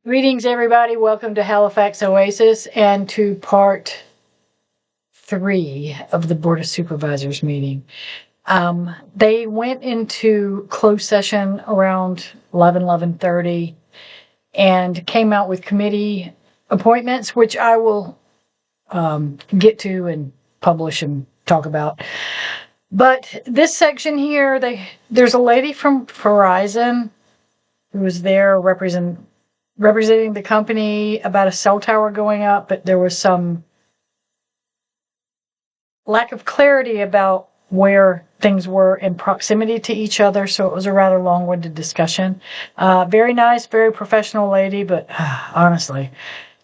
Greetings, everybody. Welcome to Halifax Oasis and to part 3 of the Board of Supervisors meeting. They went into closed session around 11:30 and came out with committee appointments, which I will get to and publish and talk about. But this section here, there's a lady from Verizon who was there representing the company about a cell tower going up, but there was some lack of clarity about where things were in proximity to each other, so it was a rather long-winded discussion. Very nice, very professional lady, but honestly,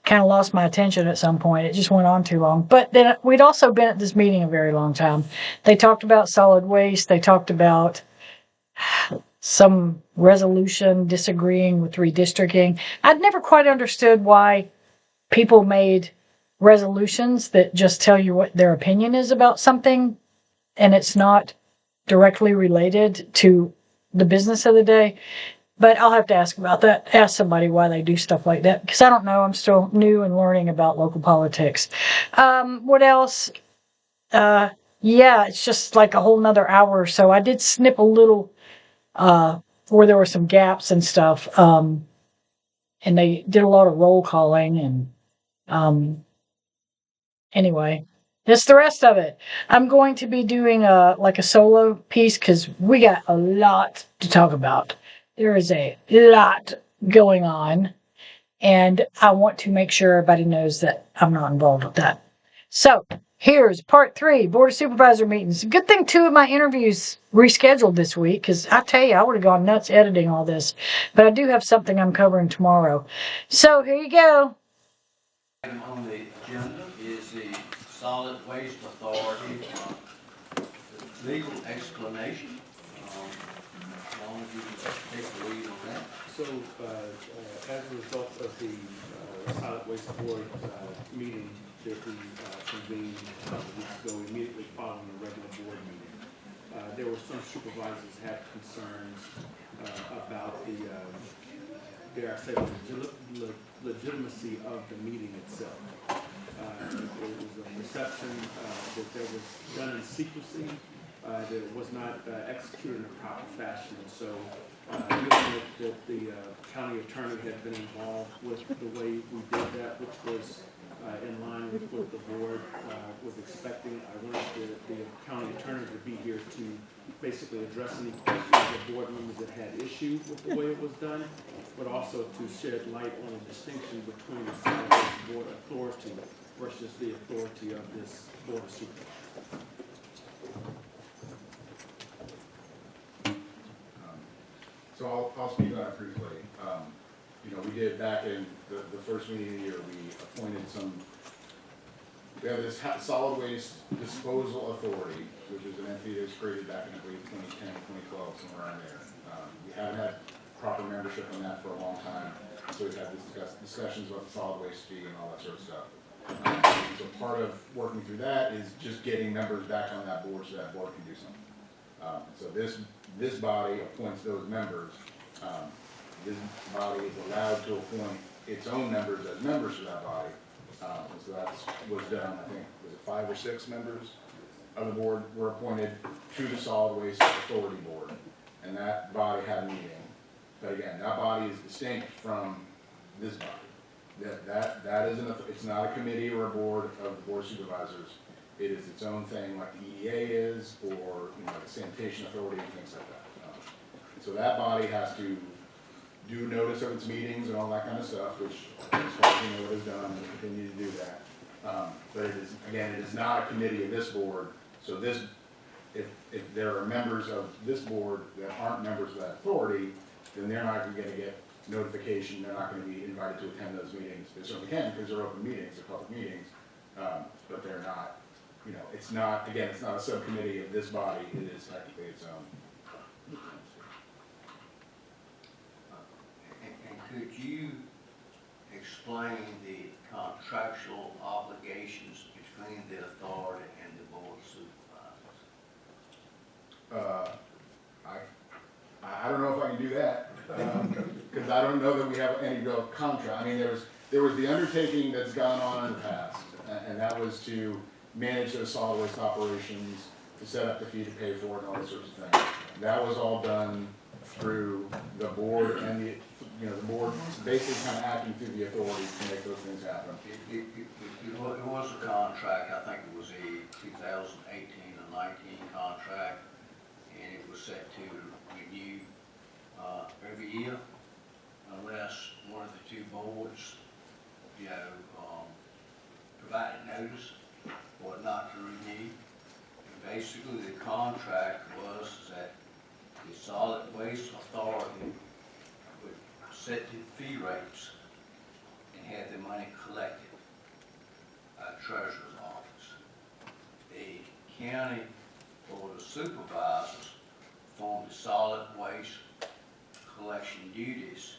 kind of lost my attention at some point. It just went on too long. But then we'd also been at this meeting a very long time. They talked about solid waste. They talked about some resolution disagreeing with redistricting. I'd never quite understood why people made resolutions that just tell you what their opinion is about something, and it's not directly related to the business of the day. But I'll have to ask about that. Ask somebody why they do stuff like that, because I don't know. I'm still new and learning about local politics. What else? Yeah, it's just like a whole nother hour or so. I did snip a little where there were some gaps and stuff. And they did a lot of roll calling and anyway, that's the rest of it. I'm going to be doing like a solo piece because we got a lot to talk about. There is a lot going on, and I want to make sure everybody knows that I'm not involved with that. So here's part 3, Board of Supervisor meetings. Good thing 2 of my interviews rescheduled this week, because I tell you, I would have gone nuts editing all this. But I do have something I'm covering tomorrow. So here you go. Item on the agenda is the Solid Waste Authority legal explanation. As long as you can take the lead on that. So, as a result of the Solid Waste Board meeting that we convened a couple weeks ago, immediately following the regular board meeting, there were some supervisors had concerns about the, dare I say, legitimacy of the meeting itself. There was a perception that there was done in secrecy, that it was not executed in a proper fashion. So, given that the county attorney had been involved with the way we did that, which was in line with what the board was expecting, I wanted the county attorney to be here to basically address any questions that board members that had issue with the way it was done, but also to shed light on the distinction between the solid waste board authority versus the authority of this board of supervisors. So I'll speak on it briefly. We did back in the first meeting of the year, we appointed we have this solid waste disposal authority, which is an entity that was created back in, I believe, 2010, 2012, somewhere around there. We haven't had proper membership on that for a long time, so we've had discussions about the solid waste fee and all that sort of stuff. So part of working through that is just getting members back on that board so that board can do something. So this body appoints those members. This body is allowed to appoint its own members as members of that body. So that was done, I think, was it 5 or 6 members of the board were appointed to the Solid Waste Authority Board. And that body had a meeting. But again, that body is distinct from this body. That isn't, it's not a committee or a board of the Board of Supervisors. It is its own thing, like the EDA is, or the Sanitation Authority and things like that. So that body has to do notice of its meetings and all that kind of stuff, which, as far as you know, it has done, and will continue to do that. But it is, again, it is not a committee of this board. So this, if there are members of this board that aren't members of that authority, then they're not going to get notification. They're not going to be invited to attend those meetings. They certainly can because they're open meetings, they're public meetings, but they're not. It's not, again, it's not a subcommittee of this body, it is technically its own. And could you explain the contractual obligations between the authority and the board of supervisors? I don't know if I can do that, because because I don't know that we have any real contract. I mean, there was the undertaking that's gone on in the past, and that was to manage those solid waste operations, to set up the fee to pay for it, and all those sorts of things. That was all done through the board and the board basically kind of acting through the authority to make those things happen. It was a contract, I think it was a 2018 or 19 contract, and it was set to renew every year unless one of the two boards, provided notice or not to renew. And basically, the contract was that the Solid Waste Authority would set the fee rates and have the money collected by the treasurer's office. The county board of supervisors performed the solid waste collection duties,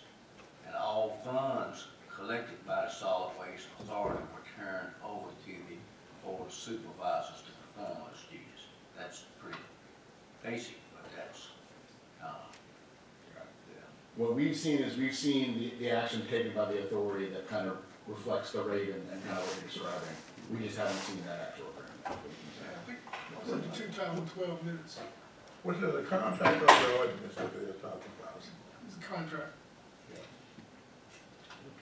and all funds collected by the Solid Waste Authority were turned over to the board of supervisors to perform those duties. That's pretty basic, but that's What we've seen is the action taken by the authority that kind of reflects the rate and kind of what you're describing. We just haven't seen that actual agreement. I think it was the 2 times 12 minutes. Was it a contract or the ordinance that they're talking about? It's a contract.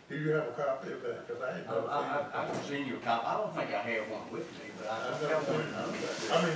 Do you have a copy of that? Because I ain't never seen it. I've seen your copy. I don't think I have one with me, but I've never seen it. I mean,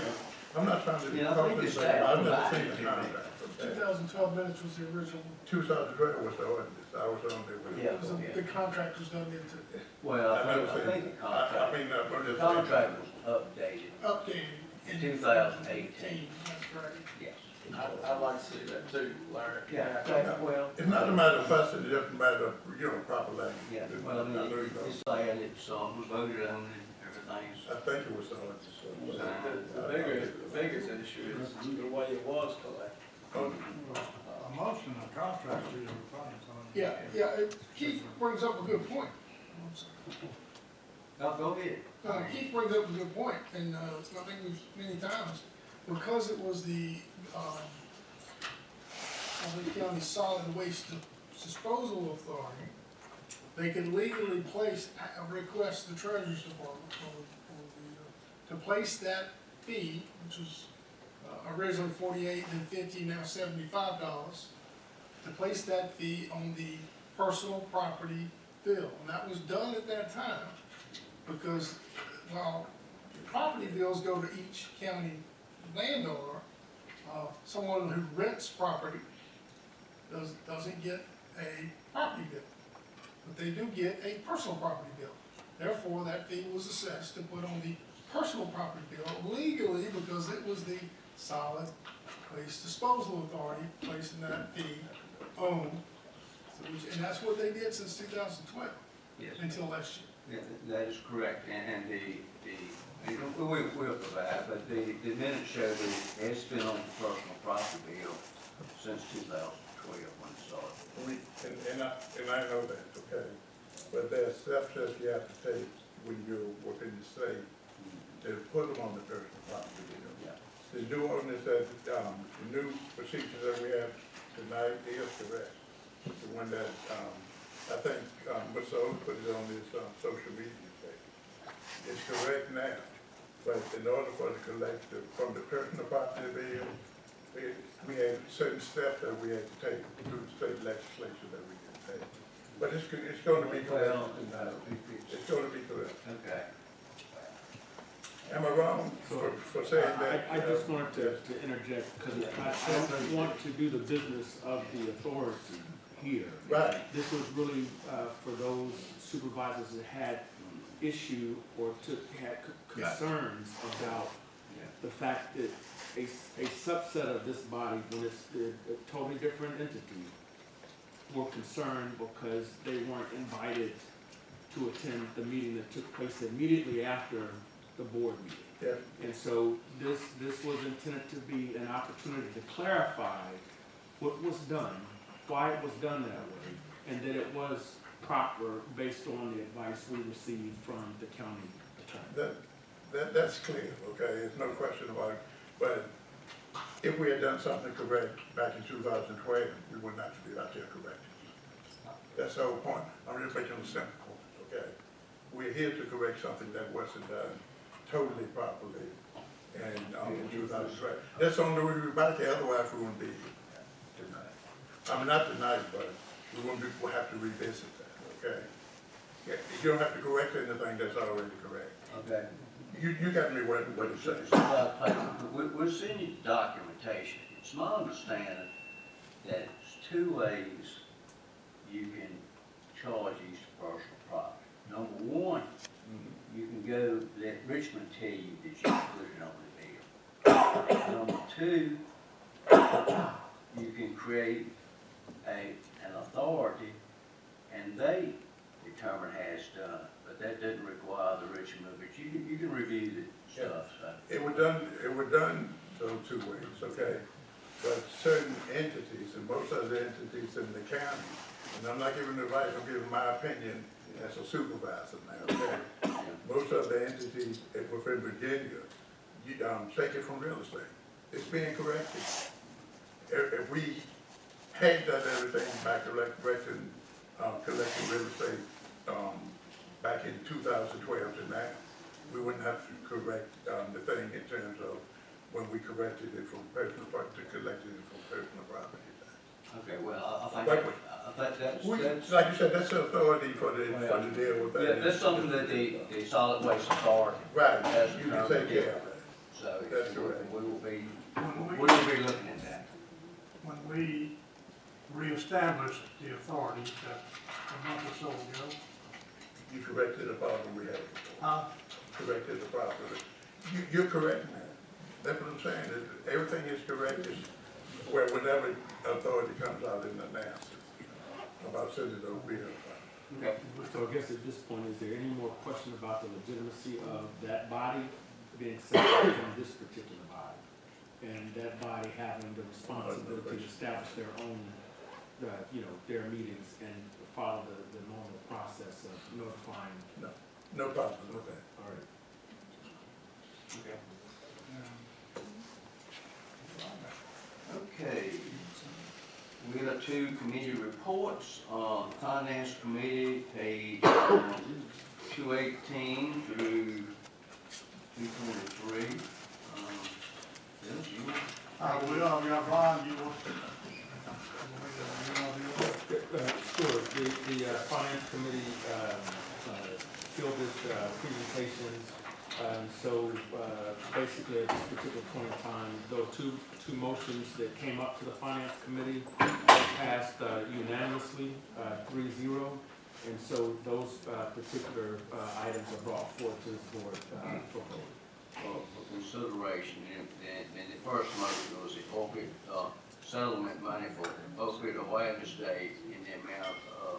I'm not trying to be Yeah, I think cautious, it's but that. I've never seen the contract. 2012 minutes was the original. 2012 was the ordinance. I was on there with it. Yeah. It was the contract was done into, Well, I never I seen think it. the I mean, I'm the just contract was updated. updated in 2018. That's right. Yes. I'd like to see that too, Larry. Yeah, well, It's not a matter of fussing, it's just a matter of, proper language. yeah, well, I mean, it's sad, it's, was voted on and everything's. I think it was the ordinance. The biggest issue is the way it was collected. Most of the contractors are replaced on. Yeah, Keith brings up a good point. No, go ahead. Keith brings up a good point, and I think we've many times, because it was the County Solid Waste Disposal Authority, they could legally request the Treasurer's Department to place that fee, which was originally $48 and $50, now $75, to place that fee on the personal property bill. And that was done at that time because while the property bills go to each county landowner, someone who rents property doesn't get a property bill, but they do get a personal property bill. Therefore, that fee was assessed to put on the personal property bill legally because it was the Solid Waste Disposal Authority placing that fee on. And that's what they did since 2012, Yes. until last year. Yeah, that is correct, and we'll provide, but the minutes show that it's been on the personal property bill since 2012 when it started. And I know that, okay, but there's steps that you have to take when you're within the state to put them on the personal property bill. Yeah. The new ordinance that, the new procedure that we have tonight is correct. The one that, I think, Mr. Oates put it on his, social media page. It's correct now, but in order for it to collect from the personal property bill, we had certain steps that we had to take through the state legislation that we can take. But it's gonna be correct tonight. It's gonna be correct. Okay. Am I wrong for saying that? I just wanted to interject, because I don't want to do the business of the authority here. Right. This was really for those supervisors that had issue or had concerns about the fact that a subset of this body, when it's a totally different entity, were concerned because they weren't invited to attend the meeting that took place immediately after the board meeting. Yeah. And so this was intended to be an opportunity to clarify what was done, why it was done that way, and that it was proper based on the advice we received from the county attorney. That's clear, okay, there's no question about it. But if we had done something correct back in 2012, we would not be out there correcting. That's the whole point. I'm just making a simple point, okay? We're here to correct something that wasn't done totally properly and, in 2012. That's the only way we're back here, otherwise we wouldn't be here tonight. I mean, not tonight, but we'll have to revisit that, okay? Yeah, you don't have to correct anything that's already correct. Okay. You got me what it says. We're seeing the documentation. It's my understanding that it's two ways you can charge these personal property. Number one, you can go, let Richmond tell you that you put it on the bill. Number two, you can create an authority and they determine how it's done. But that doesn't require the Richmond, but you can review the stuff, so. It was done those two ways, okay? But certain entities, and most of the entities in the county, and I'm not giving advice, I'm giving my opinion as a supervisor now, okay? Most of the entities within Virginia, take it from real estate. It's being corrected. If we had done everything back collecting real estate, back in 2012 to now, we wouldn't have to correct, the thing in terms of when we corrected it from personal property to collected it from personal property. Okay, well, I think that's, Like you said, that's the authority for the deal with that. yeah, that's something that the solid waste authority Right, has you can take care of that. So That's correct. we will be When looking at that. when we reestablished the authority a month or so ago, You corrected the problem we had before. Corrected the problem. You're correct, man. That's what I'm saying, is everything is corrected, where whenever authority comes out and announces about sending those bills. Okay. So I guess at this point, is there any more question about the legitimacy of that body being separate from this particular body? And that body having the responsibility to establish their own, their meetings and follow the normal process of notifying? No problem with that. All right. Okay. Okay. We got two committee reports. Finance Committee, page 218 through 223. Dennis, you want? we got Ron, you want? Sure, the Finance Committee fielded presentations. So basically at this particular point in time, those two motions that came up to the Finance Committee passed unanimously, 3-0. And so those particular items are brought forward to this board for vote. For consideration, and the first motion was the opiate settlement money for opiate awareness day in the amount of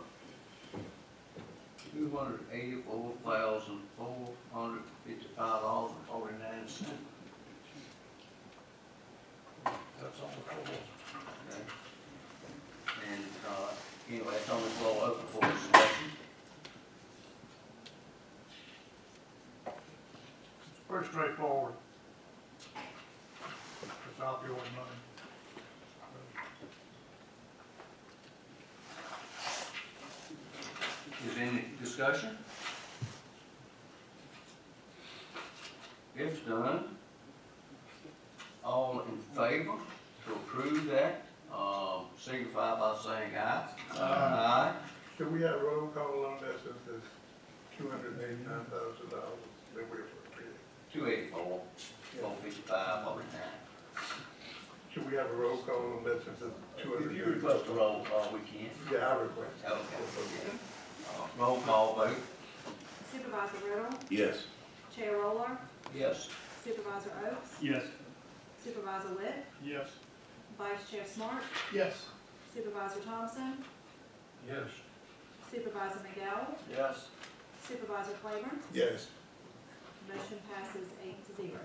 $284,455.49. That's on the floor. Okay. And anyway, it's on the floor open for discussion. It's pretty straightforward. It's opioid money. Is there any discussion? If done, all in favor to approve that, signify by saying aye. Aye. Should we have a roll call on that since it's $289,000 that we're appropriating? 284, 455, 49. Should we have a roll call on that since it's If you request a roll call, we can. Yeah, I request. Okay. Roll call vote. Supervisor Riddle, Yes. Chair Roller, Yes. Supervisor Oaks, Yes. Supervisor Witt, Yes. Vice Chair Smart, Yes. Supervisor Thompson, Yes. Supervisor McDowell, Yes. Supervisor Claiborne. Yes. Motion passes 8-0.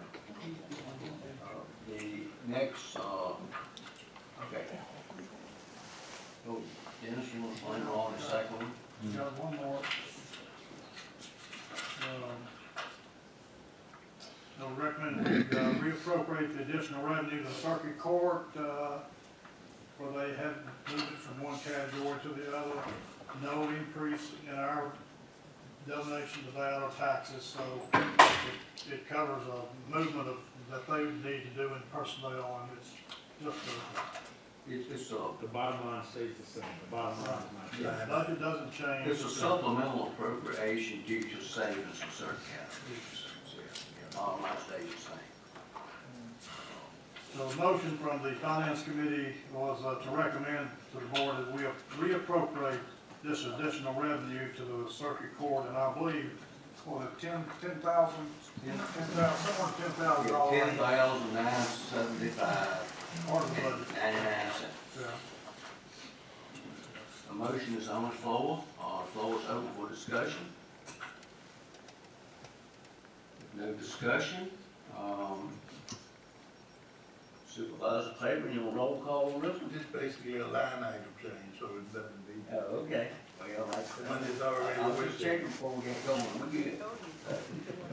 The next, okay. Oh, Dennis, you want to find on the second one? Got one more. So recommend we reappropriate the additional revenue to the circuit court, where they had moved it from one category to the other. no increase in our donation to that or taxes, so it covers a movement of, that they need to do in personnel, and it's just It's The bottom line stays the same, the bottom line is not changing. budget doesn't change. it's a supplemental appropriation due to savings in certain categories. Bottom line stays the same. So the motion from the finance committee was to recommend to the board that we reappropriate this additional revenue to the circuit court, and I believe, what, $10,000, somewhere $10,000. $10,975.99. Part of the budget. Yeah. A motion is on the floor. The floor is open for discussion. If no discussion, Supervisor Claiborne, you want roll call on this one? Just basically a line item change, so it doesn't be. Oh, okay. Well, that's The money's already I was with just you. checking before we get going. We're good.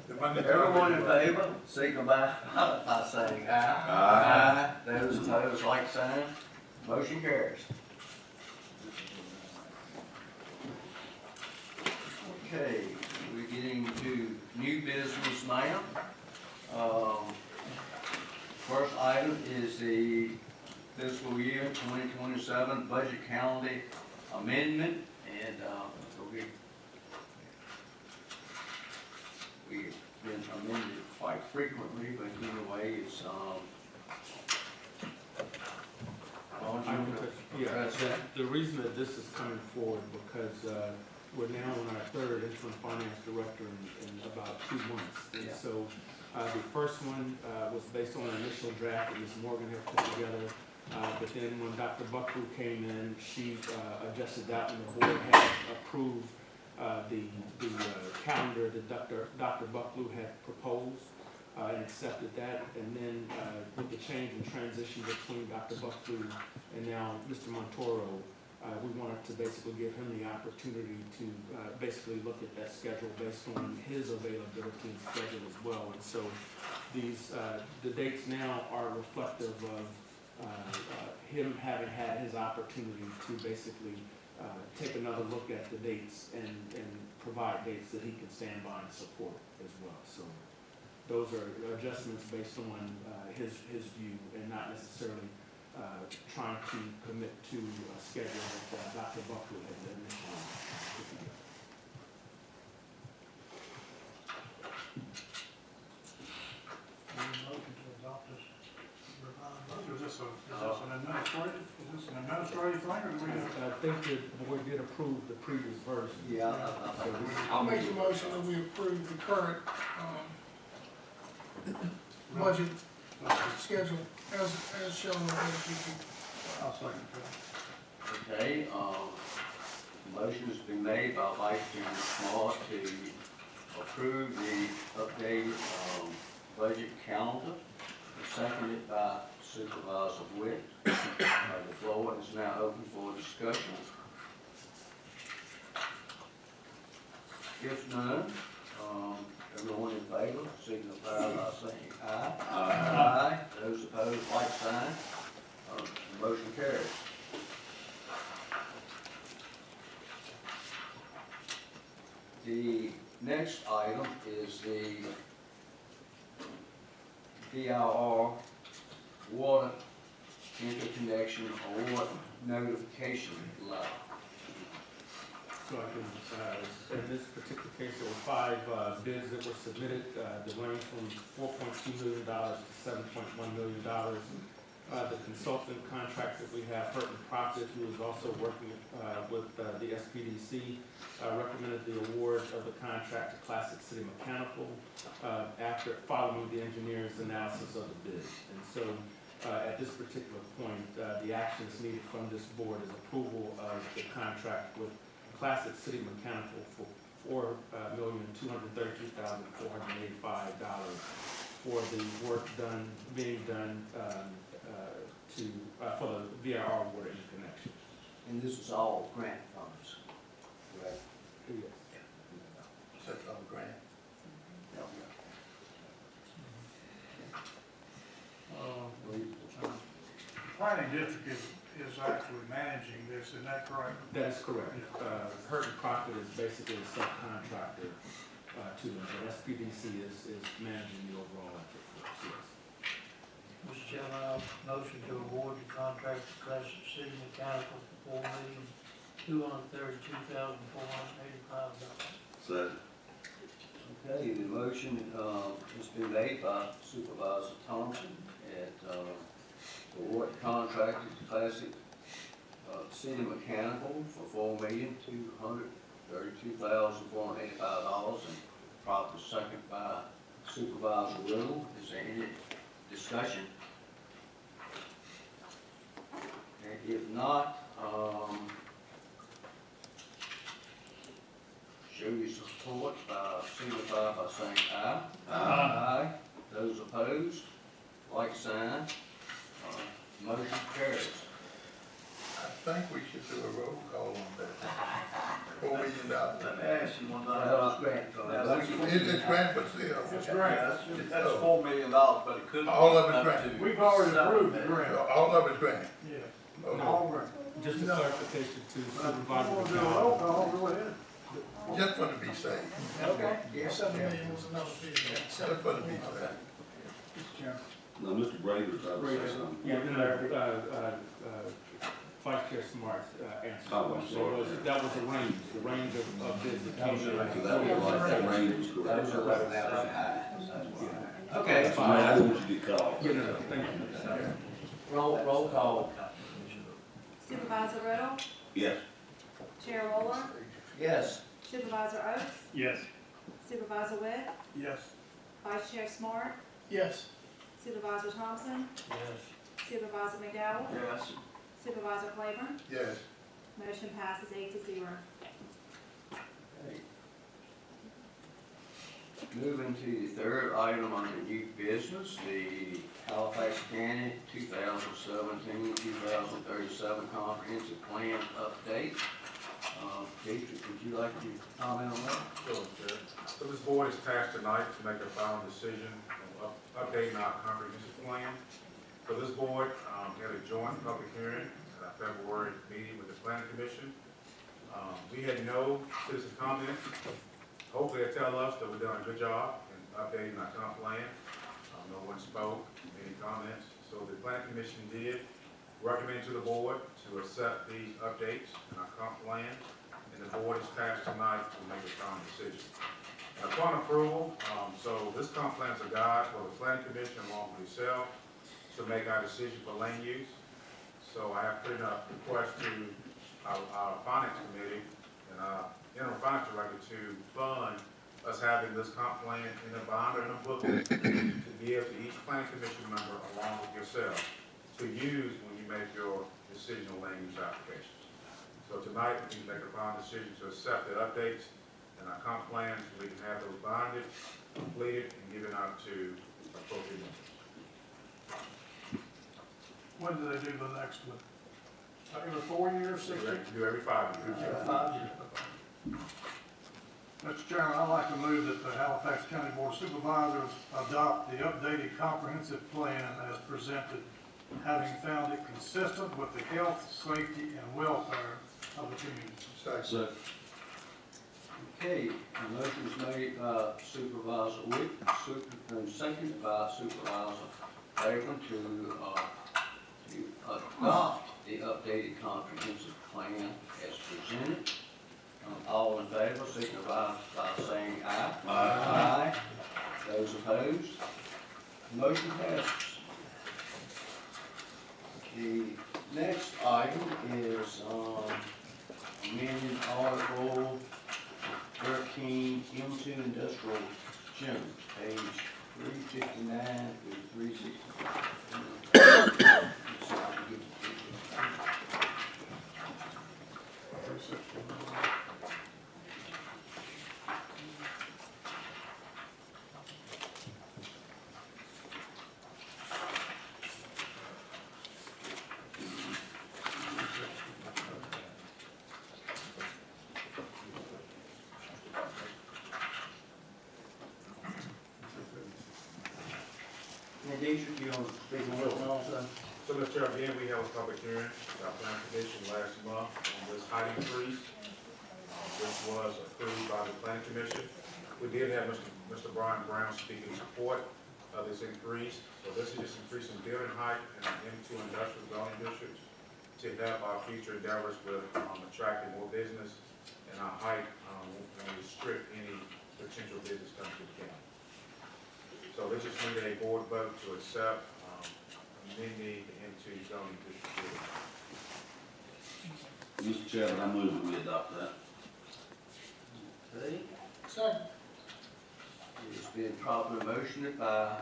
The money's Everyone in already- favor, signify by saying aye. Aye. Those opposed, like sign. Motion carries. Okay, we're getting to new business now. First item is the fiscal year 2027 budget calendar amendment, and we've been amended quite frequently, but anyway, it's, Yeah, the reason that this is coming forward, because we're now on our third interim finance director in about 2 months. And Yeah. so the first one was based on an initial draft that Ms. Morgan had put together. But then when Dr. Buckley came in, she adjusted that, and the board had approved the calendar that Dr. Buckley had proposed and accepted that. And then with the change in transition between Dr. Buckley and now Mr. Montoro, we wanted to basically give him the opportunity to basically look at that schedule based on his availability and schedule as well. And so the dates now are reflective of him having had his opportunity to basically take another look at the dates and provide dates that he can stand by and support as well. So those are adjustments based on his view, and not necessarily trying to commit to a schedule that Dr. Buckley had initially put together. Motion to adopt this revised budget. Is this an administrative thing, or do we have? I think that the board did approve the previous version. Yeah. So this- I'll make the motion that we approve the current, budget schedule as shown on the I'll second that. Okay, motion has been made by Vice Chairman Smart to approve the updated, budget calendar, seconded by Supervisor Witt. The floor is now open for discussion. If none, everyone in favor, signify by saying aye. Aye. Those opposed, like sign. Motion carries. The next item is the VIR water interconnection award notification letter. So I can, in this particular case, there were 5 bids that were submitted, that range from $4.2 million to $7.1 million. The consultant contract that we have, Hurt and Profit, who is also working with the SPDC, recommended the award of the contract to Classic City Mechanical after following the engineer's analysis of the bid. And so at this particular point, the actions needed from this board is approval of the contract with Classic City Mechanical for $4,232,485 for the work being done for the VIR water interconnection. And this is all grant funds, correct? Yes. That's all grant. Planning district is is actually managing this, isn't that correct? That is correct. Hurd and Proctor is basically a subcontractor to them, but SPDC is managing the overall effort for us, yes. Mr. Chairman, I motion to award the contract to Classic City Mechanical for $4,232,485. Second. Okay, the motion, has been made by Supervisor Thompson at, award contract to Classic, City Mechanical for $4,232,485, and proper second by Supervisor Riddle. Is there any discussion? And if not, show your support by signify by saying aye. Aye. Those opposed, like sign. Motion carries. I think we should do a roll call on that. $4 million. Let me ask you one Well, thing. grant fund. It's grant, but still. It's Yeah, grant. that's $4 million, but it could be All of it's up grant. to We've already $7 approved the million. grant. All of it's grant. Yeah. Okay. All grant. Just a clarification to Supervisor We'll do a roll McDowell. call, go ahead. Just for the be safe. Okay. Yeah. 7 million was another figure. Just for the be safe. Mr. Chairman. Now, Mr. Brader's, I would say something. Yeah, Vice Chair Smart's answer. Oh, I'm sorry. That was the range of bids that That was came the in. range. So that was like, that range was correct. Those are right now is high. Okay, That's fine, I didn't want you to get caught. Yeah, no, thank you. roll call. Supervisor Riddle, Yes. Chair Roller, Yes. Supervisor Oaks, Yes. Supervisor Witt, Yes. Vice Chair Smart, Yes, Supervisor Thompson, Yes. Supervisor McDowell, Yes. Supervisor Claiborne. Yes. Motion passes 8-0. Okay. Moving to the third item on the new business, the Halifax County 2017-2037 Comprehensive Plan Update. Dietrich, would you like to comment on that? Sure, Chair. So this board is tasked tonight to make a final decision on updating our comprehensive plan. So this board had a joint public hearing at our February meeting with the Planning Commission. We had no citizen comments. Hopefully they tell us that we've done a good job in updating our comp plan. No one spoke, any comments. So the Planning Commission did recommend to the board to accept these updates in our comp plan. And the board is tasked tonight to make a final decision. Upon approval, so this comp plan is a guide for the Planning Commission along with yourself to make our decision for land use. So I have put in a request to our finance committee and our interim finance director to fund us having this comp plan in a bond or in a booklet to give to each planning commission member along with yourself to use when you make your decision on land use applications. So tonight, we can make a final decision to accept the updates in our comp plan so we can have those bonded, completed, and given out to appropriate members. When do they do the next one? Every 4 years, 6 years? Do every 5 years. Mr. Chairman, I'd like to move that the Halifax County Board of Supervisors adopt the updated comprehensive plan as presented, having found it consistent with the health, safety, and welfare of the community. Second. Okay, the motion is made by Supervisor Witt, and seconded by Supervisor Claiborne to adopt the updated comprehensive plan as presented. All in favor, signify by saying aye. Aye. Those opposed, motion passes. The next item is amending Article 13 into industrial zone, page 359 through 365. Dietrich, you want to speak a little also? So, Mr. Chair, again, we held a public hearing, our plan commission last month on this height increase. This was approved by the planning commission. We did have Mr. Brian Brown speak in support of this increase. So this is just increasing building height in our M2 industrial zoning districts to help our future endeavors with attracting more business, and our height won't restrict any potential business coming to the county. So this just need a board vote to accept amending the M2 zoning district. Mr. Chairman, I move that we adopt that. Okay, Second. It's been properly motioned by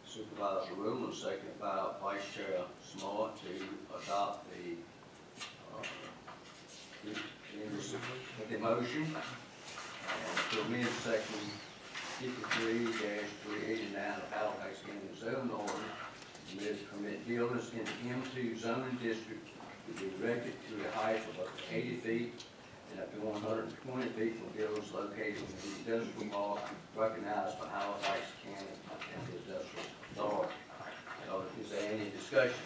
Supervisor Rule and seconded by Vice Chair Smart to adopt the motion and to amend section 53-389 of Halifax County zoning order to permit buildings in the M2 zoning district to be erected to a height of up to 80 feet and up to 120 feet from buildings located in the industrial park recognized by Halifax County and the Industrial Authority. Is there any discussion?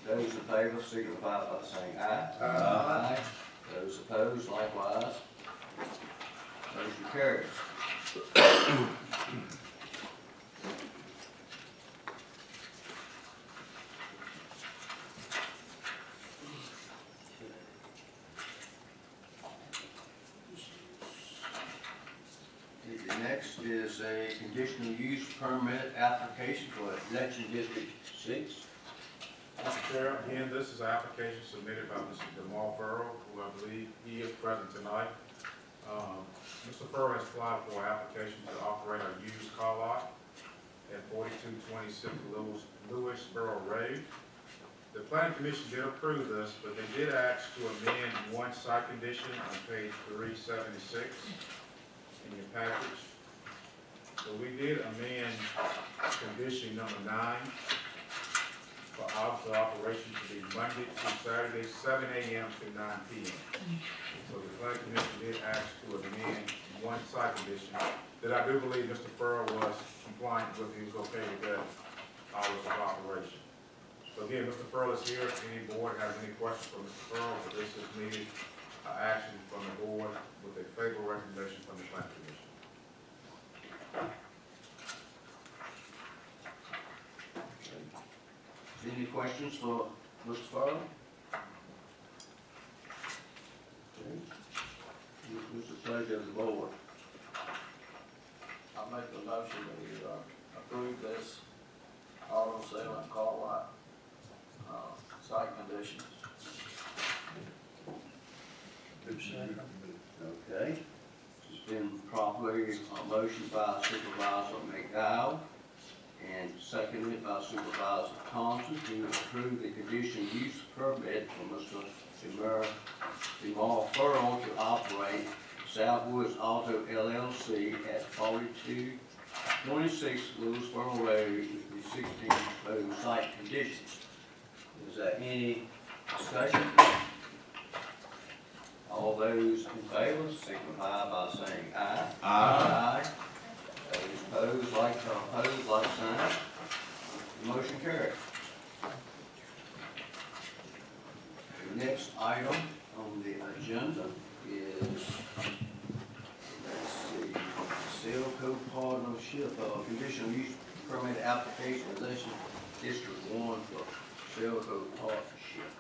Those in favor signify by saying aye. Aye. Those opposed likewise. Motion carries. The next is a conditional use permit application for election district 6. Mr. Chair, again, this is an application submitted by Mr. Jamal Farrell, who I believe he is present tonight. Mr. Farrell has applied for an application to operate a used car lot at 4226 Lewisboro Road. The planning commission did approve this, but they did ask to amend one site condition on page 376 in your package. So we did amend condition number 9 for hours of operation to be Monday through Saturday, 7 a.m. to 9 p.m. So the planning commission did ask to amend one site condition that I do believe Mr. Farrell was compliant with. He was okay with that hours of operation. So again, Mr. Farrell is here. If any board has any questions for Mr. Farrell, but this is needed action from the board with a favorable recommendation from the planning commission. Any questions for Mr. Farrell? Okay. What's the pleasure of the board? I make the motion that we approve this auto sale and car lot, site conditions. Okay. It's been properly motioned by Supervisor McDowell and seconded by Supervisor Thompson to approve the conditional use permit for Mr. Jamal Farrell to operate Southwoods Auto LLC at 4226 Lewisboro Road with the 16 proposed site conditions. Is there any discussion? All those in favor signify by saying aye. Aye. Those opposed, like sign. The motion carries. The next item on the agenda is, let's see, sale code partnership, conditional use permit application, possession District 1 for sale code partnership.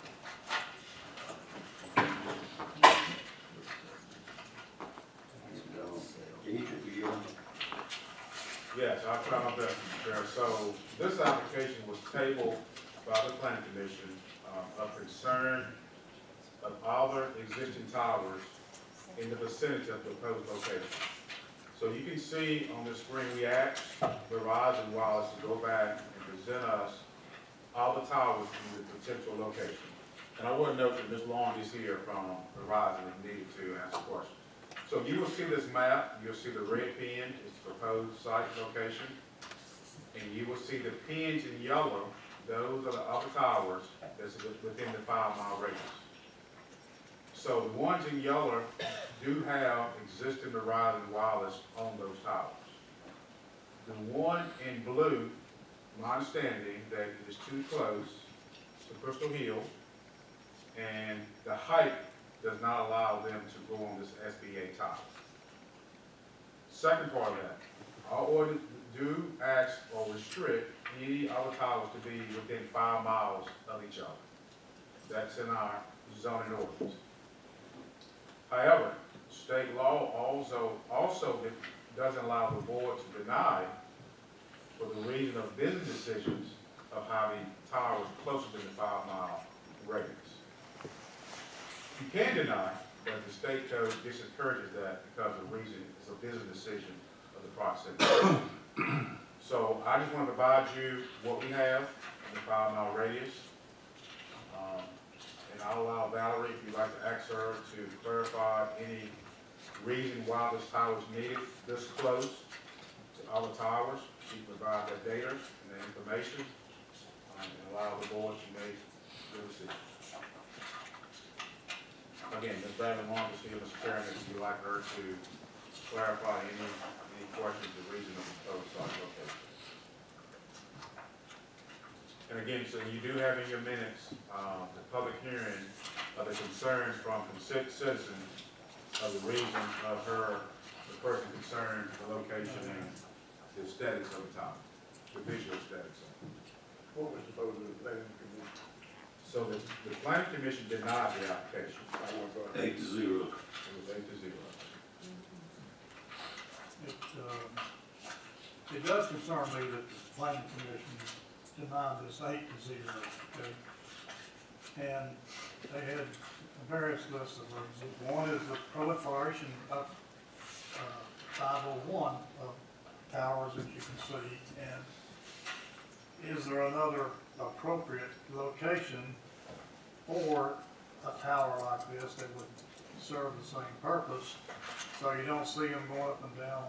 Yes, I'll try my best, Mr. Chair. So this application was tabled by the planning commission of concern of other existing towers in the vicinity of the proposed location. So you can see on the screen, we asked Verizon Wireless to go back and present us all the towers in the potential location. And I want to note that Ms. Long is here from Verizon if needed to answer questions. So you will see this map, you'll see the red pin, it's the proposed site location. And you will see the pins in yellow, those are the other towers that's within the 5-mile radius. So the ones in yellow do have existing Verizon Wireless on those towers. The one in blue my understanding that it is too close to Crystal Hill, and the height does not allow them to go on this SBA tower. Second part of that, our ordinance do ask or restrict any other towers to be within 5 miles of each other. That's in our zoning ordinance. However, state law also doesn't allow the board to deny for the reason of business decisions of having towers closer than the 5-mile radius. You can deny, but the state code discourages that because the reason is a business decision of the proximity. So I just want to provide you what we have in the 5-mile radius. And I'll allow Valerie, if you'd like to ask her to clarify any reason why this tower is needed this close to other towers. She can provide that data and the information and allow the board to make the decision. Again, Ms. Bradley Long is here, Mr. Chairman, if you'd like her to clarify any questions or reason of the proposed site location. And again, so you do have in your minutes, the public hearing of the concerns from citizens of the reason of the person concerned, the location and the aesthetics of the town, the visual aesthetics of it. What was supposed to be planning commission? So the planning commission denied the application. 8-0. It was 8-0. It does concern me that the planning commission denied this 8-0, okay? And they had various lists of reasons. One is the proliferation of 501 of towers, as you can see, and is there another appropriate location for a tower like this that would serve the same purpose, so you don't see them going up and down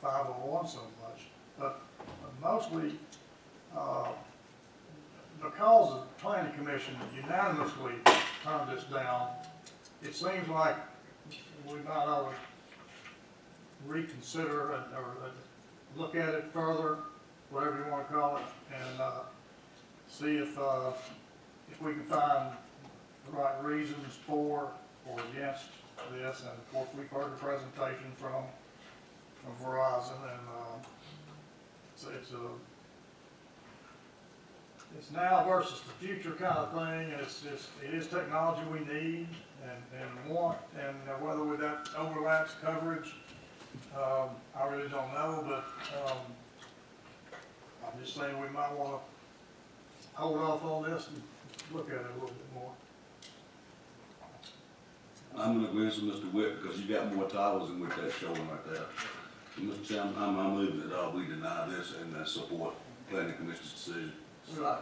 501 so much. But mostly because the planning commission unanimously turned this down, it seems like we might ought to reconsider or look at it further, whatever you want to call it, and see if we can find the right reasons for or against this. And of course, we've heard the presentation from Verizon, and it's now versus the future kind of thing, and it is technology we need and want, and whether that overlaps coverage, I really don't know, but I'm just saying we might want to hold off on this and look at it a little bit more. I'm in agreement with Mr. Witt because you got more towers than with that showing right there. Mr. Chairman, I'm moving that we deny this and support planning commission's decision. Well, I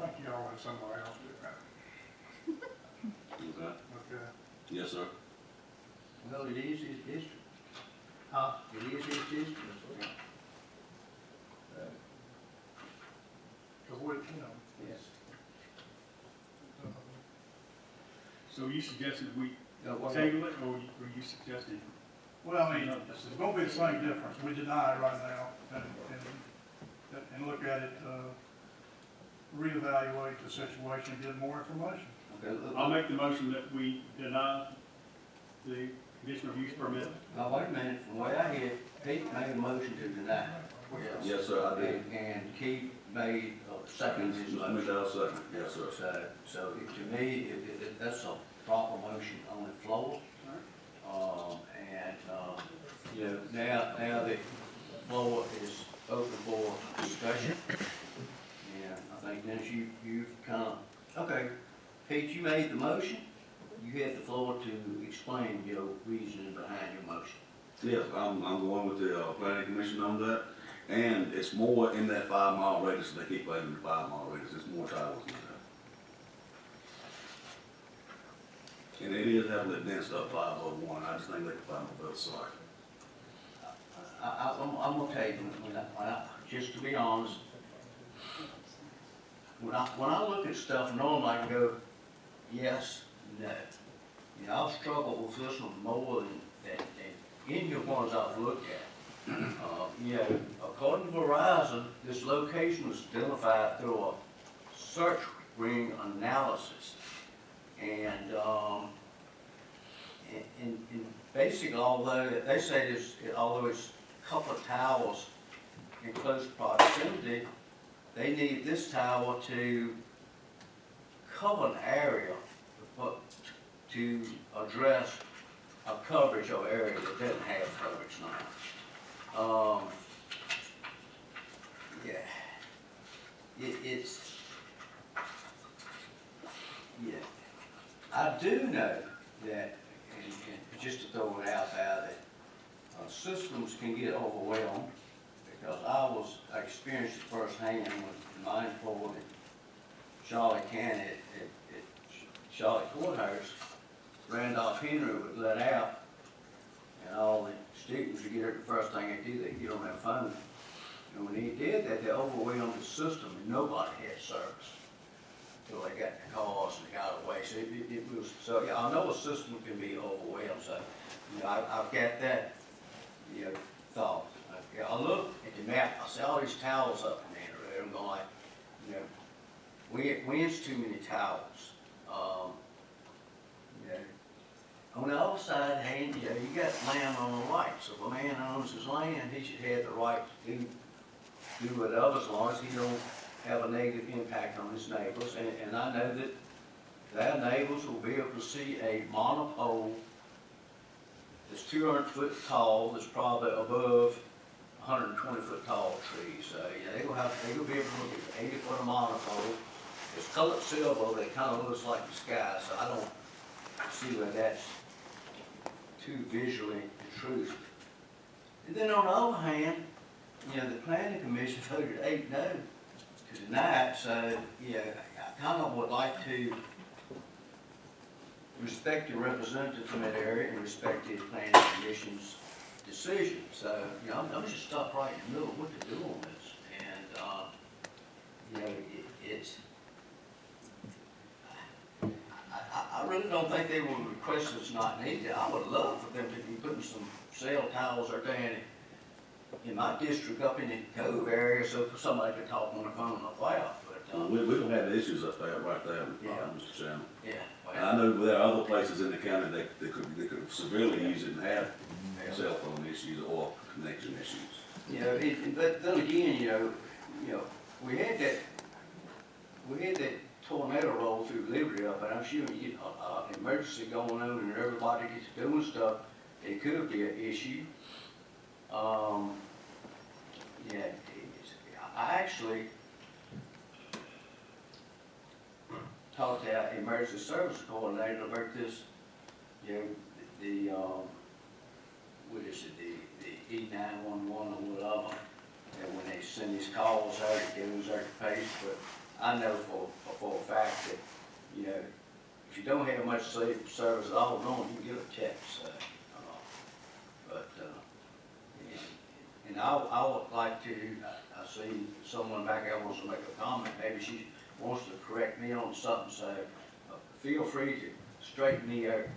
think you all let somebody else do that. Okay? Okay. Yes, sir. Well, it is his district. Huh? It is his district. Because we, Yes. So you suggested we Well, table it, or you suggested? well, I mean, it's going to be the same difference. We deny it right now and look at it, reevaluate the situation, get more information. Okay, I'll make the motion that we deny the conditional use permit. now, wait a minute, from the way I hear it, Pete made a motion to deny. Yes, sir, I did. And Keith made a second his Mr. motion. McDowell, second. Yes, sir. So to me, that's a proper motion on the floor. Now the floor is open for discussion. And I think Dennis, you've kind of, okay, Pete, you made the motion. You have the floor to explain your reasoning behind your motion. Yes, I'm going with the planning commission on that. And it's more in that 5-mile radius. They keep playing the 5-mile radius. It's more towers than that. And it is heavily dense up 501. I just think they can find a better site. I'm gonna tell you, just to be honest, when I look at stuff, normally I can go, yes, no. You know, I've struggled with this one more than any of the ones I've looked at. According to Verizon, this location was identified through a search ring analysis. And basically, although they say although it's a couple of towers in close proximity, they need this tower to cover an area, but to address a coverage of area that doesn't have coverage now. I do know that, and just to throw it out there, that systems can get overwhelmed, because I experienced it firsthand when I employed at Charlotte County at Charlotte Courthouse. Randolph Henry would let out, and all the students would get it, the first thing they do, they get on their phone. And when he did that, they overwhelmed the system, and nobody had service until they got the cars and they got away. So it was, so yeah, I know a system can be overwhelmed, so, I've got that, thought. I look at the map, I see all these towers up in there, I'm going like, when's too many towers? On the other side, hey, you got land on the right, so if a man owns his land, he should have the right to do whatever, as long as he don't have a negative impact on his neighbors. And I know that their neighbors will be able to see a monopole that's 200 foot tall, that's probably above 120 foot tall trees. So they'll be able to look at 80 foot of monopole. It's colored silver, but it kind of looks like the sky, so I don't see where that's too visually intrusive. And then on the other hand, the planning commission voted 8-0 to deny it, so, I kind of would like to respect the representative from that area and respect the planning commission's decision. So, I'm just stuck right in the middle of what to do on this. And, it's, I really don't think they would request it's not needed. I would love for them to be putting some cell towers or down in my district up in the Cove area, so somebody could talk on the phone on the way out. But We don't have issues up there, right there, Yeah. Mr. Chairman. yeah, And I know there are other places in the county that they could severely use it and have cell phone issues or connection issues. But then again, we had that tornado roll through Liberty up, and I'm sure you get an emergency going on and everybody gets doing stuff, it could be an issue. I actually talked to our emergency service coordinator about this, what is it, the E911 or whatever, and when they send these calls out, it goes out to pace, but I know for a fact that, if you don't have much service at all, no, you can get a text, and I would like to, I see someone back there wants to make a comment, maybe she wants to correct me on something, so feel free to straighten me out.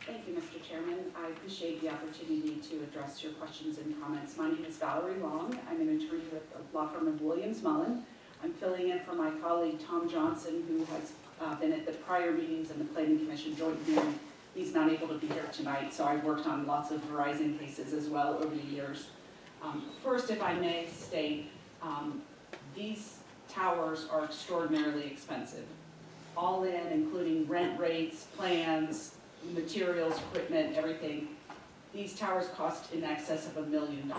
Thank you, Mr. Chairman. I appreciate the opportunity to address your questions and comments. My name is Valerie Long. I'm an attorney with the law firm of Williams Mullen. I'm filling in for my colleague Tom Johnson, who has been at the prior meetings and the Planning Commission joint hearing. He's not able to be here tonight, so I've worked on lots of Verizon cases as well over the years. First, if I may state, these towers are extraordinarily expensive. All in, including rent rates, plans, materials, equipment, everything. These towers cost in excess of $1 million.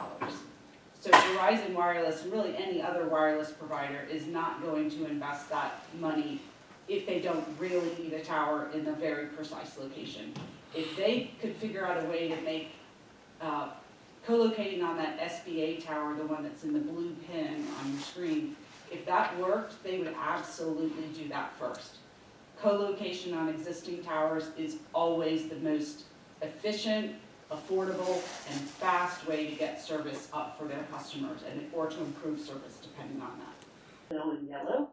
So Verizon Wireless, and really any other wireless provider, is not going to invest that money if they don't really need a tower in a very precise location. If they could figure out a way to make co-locating on that SBA tower, the one that's in the blue pin on your screen, if that worked, they would absolutely do that first. Co-location on existing towers is always the most efficient, affordable, and fast way to get service up for their customers, and or to improve service depending on that. bill in yellow.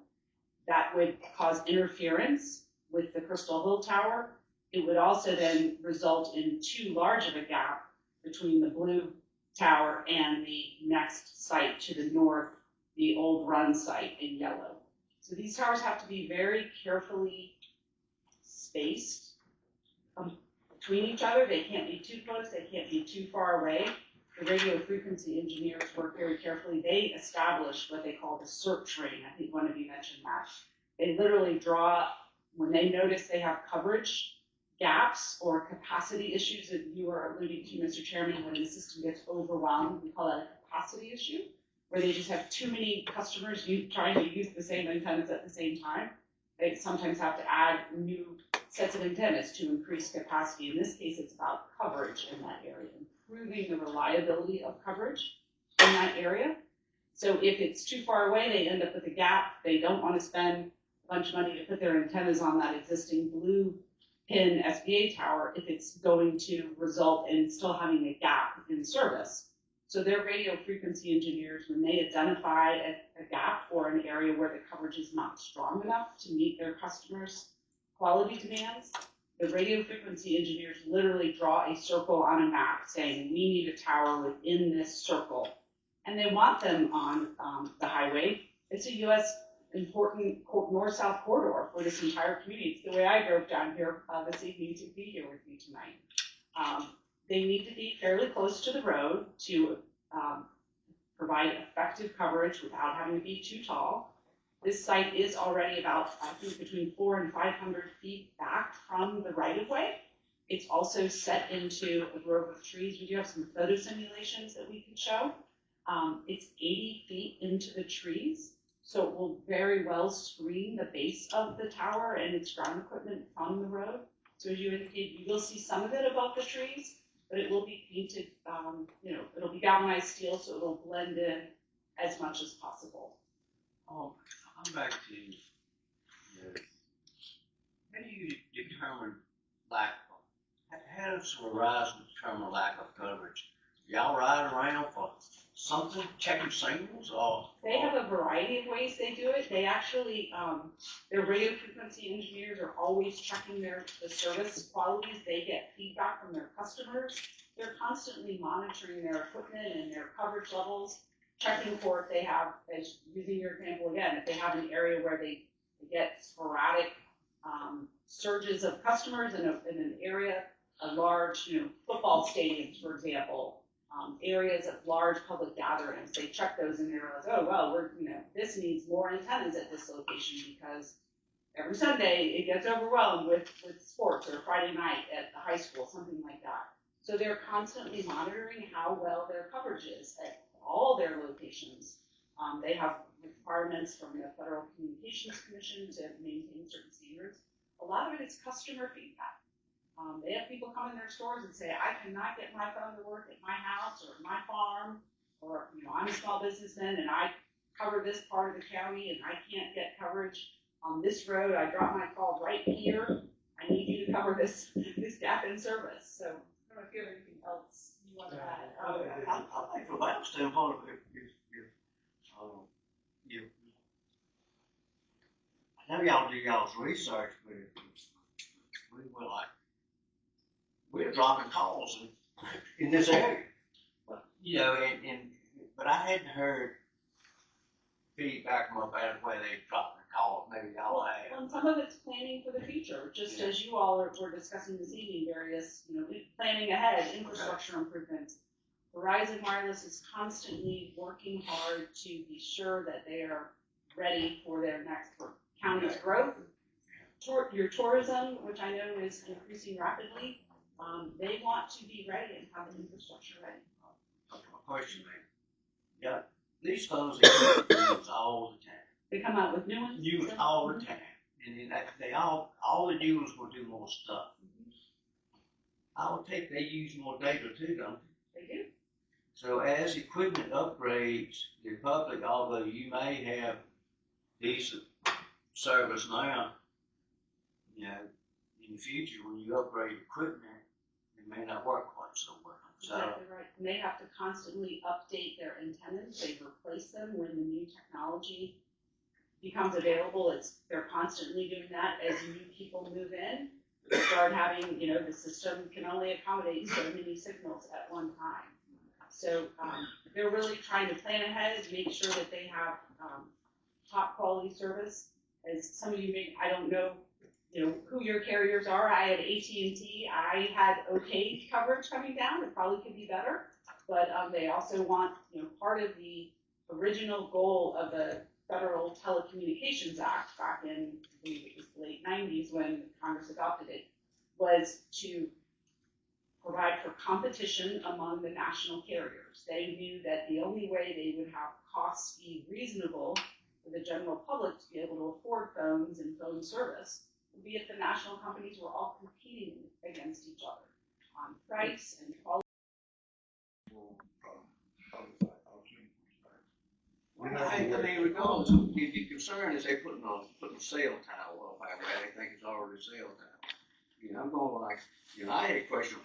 That would cause interference with the Crystal Hill Tower. It would also then result in too large of a gap between the blue tower and the next site to the north, the old Run site in yellow. So these towers have to be very carefully spaced between each other. They can't be too close, they can't be too far away. The radio frequency engineers work very carefully. They establish what they call the search ring. I think one of you mentioned that. They literally draw, when they notice they have coverage gaps or capacity issues that you were alluding to, Mr. Chairman, when the system gets overwhelmed, we call that a capacity issue, where they just have too many customers trying to use the same antennas at the same time. They sometimes have to add new sets of antennas to increase capacity. In this case, it's about coverage in that area, improving the reliability of coverage in that area. So if it's too far away, they end up with a gap. They don't want to spend a bunch of money to put their antennas on that existing blue pin SBA tower if it's going to result in still having a gap in service. So their radio frequency engineers, when they identify a gap or an area where the coverage is not strong enough to meet their customers' quality demands, the radio frequency engineers literally draw a circle on a map saying, we need a tower within this circle. And they want them on the highway. It's a U.S. important north-south corridor for this entire community. It's the way I drove down here this evening to be here with you tonight. They need to be fairly close to the road to provide effective coverage without having to be too tall. This site is already about, I think, between 400 and 500 feet back from the right-of-way. It's also set into a grove of trees. We do have some photo simulations that we can show. It's 80 feet into the trees, so it will very well screen the base of the tower and its ground equipment from the road. So as you indicated, you will see some of it above the trees, but it will be painted, it'll be galvanized steel, so it'll blend in as much as possible. I'm back to, how do you determine how does Verizon determine lack of coverage? Y'all ride around for something, checking signals, or? They have a variety of ways they do it. They actually, their radio frequency engineers are always checking the service qualities. They get feedback from their customers. They're constantly monitoring their equipment and their coverage levels, checking for if they have, as using your example again, if they have an area where they get sporadic surges of customers in an area, a large, football stadiums, for example, areas of large public gatherings. They check those and they realize, oh, well, this needs more antennas at this location because every Sunday it gets overwhelmed with sports, or Friday night at the high school, something like that. So they're constantly monitoring how well their coverage is at all their locations. They have requirements from the Federal Communications Commission to maintain certain standards. A lot of it is customer feedback. They have people come in their stores and say, I cannot get my phone to work at my house or my farm, or I'm a small businessman and I cover this part of the county and I can't get coverage on this road. I drop my call right here. I need you to cover this gap in service. So I don't know if you have anything else you want to add. I think from that standpoint, I know y'all do y'all's research, but we're dropping calls in this area. But I hadn't heard feedback from about where they dropped the calls. Maybe y'all have. And some of it's planning for the future, just as you all were discussing this evening, various, planning ahead, infrastructure improvements. Verizon Wireless is constantly working hard to be sure that they are ready for their next county's growth. Your tourism, which I know is increasing rapidly, they want to be ready and have the infrastructure ready. Question, man. Yeah, these phones are used all the time. They come out with new ones? Used all the time. And then all the new ones will do more stuff. I would think they use more data too, don't they? They do. So as equipment upgrades, the public, although you may have decent service now, in the future when you upgrade equipment, it may not work quite so well. Exactly right. And they have to constantly update their antennas. They replace them when the new technology becomes available, they're constantly doing that as new people move in. They start having, the system can only accommodate so many signals at one time. So they're really trying to plan ahead, make sure that they have top quality service. As some of you may, I don't know, who your carriers are. I had AT&T. I had okay coverage coming down. It probably could be better, but they also want, part of the original goal of the Federal Telecommunications Act back in, I believe it was the late 90s when Congress adopted it, was to provide for competition among the national carriers. They knew that the only way they would have costs be reasonable for the general public to be able to afford phones and phone service would be if the national companies were all competing against each other on price and quality. I mean, regardless, the concern is they putting a cell tower up out there. They think it's already a cell tower. I'm going like, I had a question.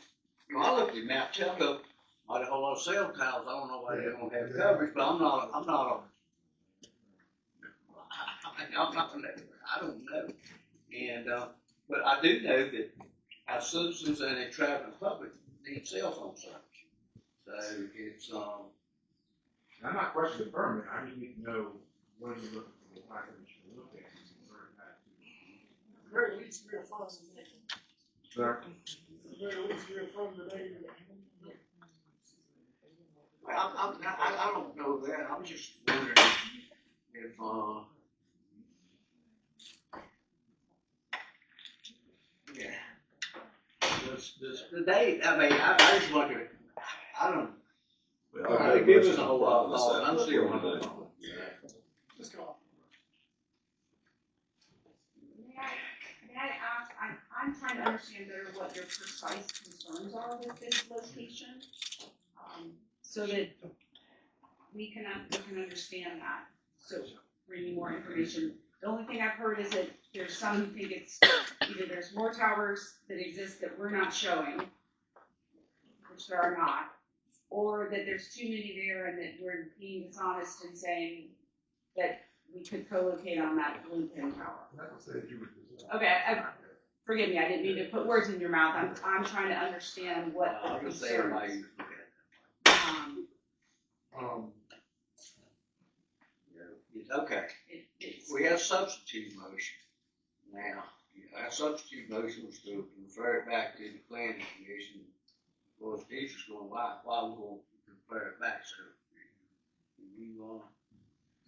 I looked at the map, Telco might have a whole lot of cell towers. I don't know why they don't have coverage, but I don't know. I don't know. And, but I do know that our citizens and the traveling public need cell phone service. So it's, I'm not questioning the permit, I just need to know what you're looking for, the fact that you should look at. Very least reaffirm the name. Sir? Very least reaffirm the name. I don't know that. I'm just wondering if, the date, I mean, I just wonder, I don't, give us a whole lot of thought. I'm still wondering. Let's go. May I ask, I'm trying to understand better what your precise concerns are with this location, so that we can understand that. So bringing more information. The only thing I've heard is that there's some who think it's either there's more towers that exist that we're not showing, which there are not, or that there's too many there and that we're being dishonest in saying that we could co-locate on that blue pin tower. Okay, forgive me, I didn't mean to put words in your mouth. I'm trying to understand what the concern is. Okay. We have substitute motion. Now, our substitute motion was to refer it back to the planning commission. Well, the teacher's going, why we're going to refer it back, so you,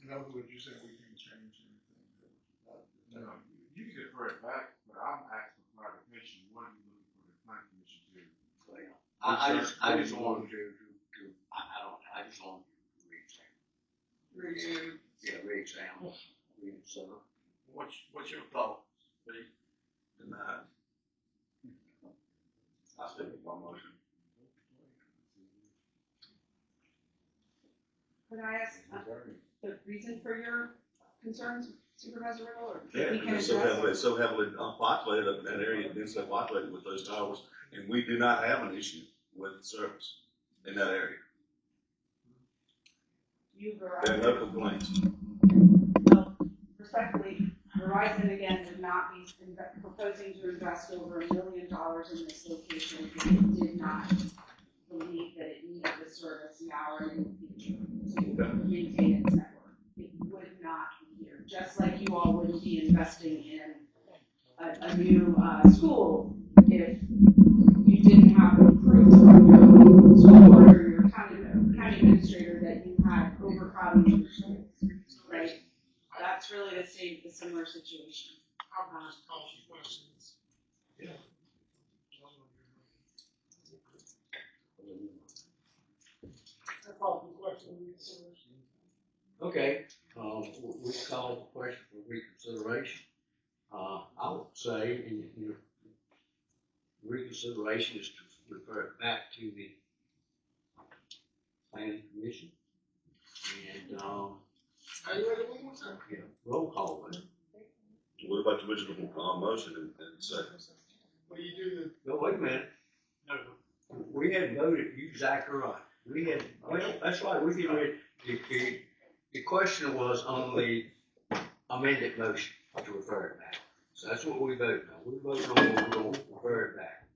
In other words, you said we can change anything. No, you can defer it back, but I'm asking for clarification, what are you looking for the planning commission to do? I just want to I just want to re-examine. Yeah, re-examine. Re-consider. What's your thought? Denied. I still make my motion. Could I ask the reason for your concerns, Supervisor Riddle? Or Yeah, we can because address it's so heavily populated up in that area, it's so populated with those towers, and we do not have an issue with service in that area. you, There are Verizon. no complaints. Well, respectfully, Verizon again would not be proposing to invest over $1 million in this location if it did not believe that it needed the service now or in the future to maintain its network. It would not be here, just like you all wouldn't be investing in a new school if you didn't have proof from your school board or your county administrator that you had overcrowding in your schools, right? That's really the similar situation. I'll ask some questions. Yeah. I call the question. Okay, we called the question for reconsideration. I would say, reconsideration is to refer it back to the planning commission. And, Are you ready one more time? roll call. What about the original motion and second? What do you do No, wait a minute. We had voted, you're exactly right. We had, well, that's right, we did, the question was on amended motion to refer it back. So that's what we voted on. We voted on what we're gonna refer it back.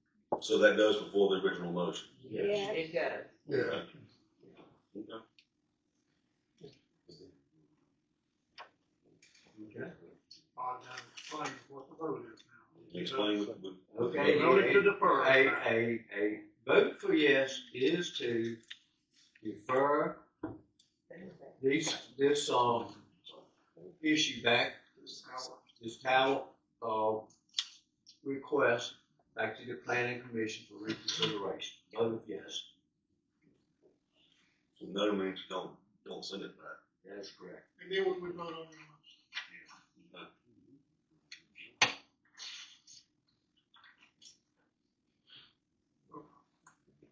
So that goes before the original motion. Yes, it does. Yeah. Okay. Explain what the vote is now. Explain what. Okay, Voted to defer. a vote for yes is to defer this issue back, this tower, request back to the planning commission for reconsideration. Vote of yes. So no means don't send it back. That's correct. And then we vote on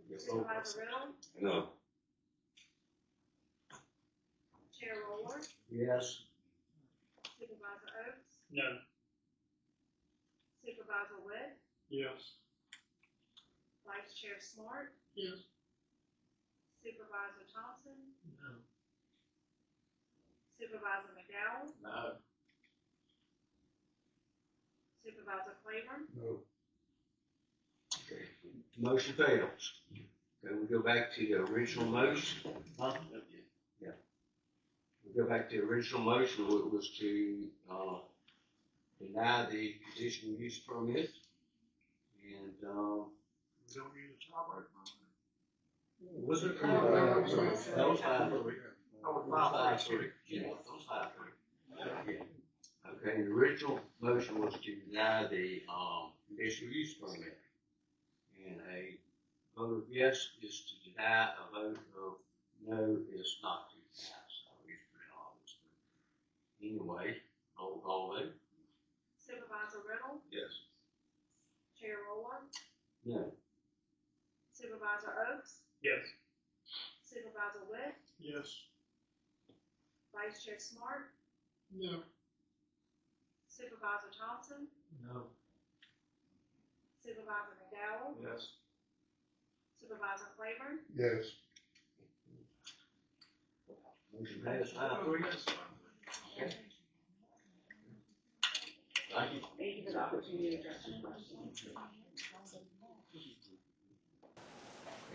the Supervisor Riddle, No. Chair Roller, Yes. Supervisor Oaks, No. Supervisor Witt, Yes. Vice Chair Smart, Yes. Supervisor Thompson, No. Supervisor McDowell, No. Supervisor Claiborne, No. Okay. Motion fails. Okay, we go back to the original motion. Huh? Yeah. We go back to the original motion, which was to, deny the conditional use permit. And, We don't need a tiebreaker. was it? No, no, no. That was 5-3. Oh, That was 5-3. Yeah, that was 5-3. Yeah. Okay, the original motion was to deny the, conditional use permit. And a vote of yes is to deny, a vote of no is not to deny. So it's pretty obvious. Anyway, roll call vote. Supervisor Riddle, Yes. Chair Roller, No. Supervisor Oaks, Yes. Supervisor Witt, Yes. Vice Chair Smart, No. Supervisor Thompson, No. Supervisor McDowell, Yes. Supervisor Claiborne, Yes. Motion passed 5-3. Thank you. Thank you for the opportunity to address your questions.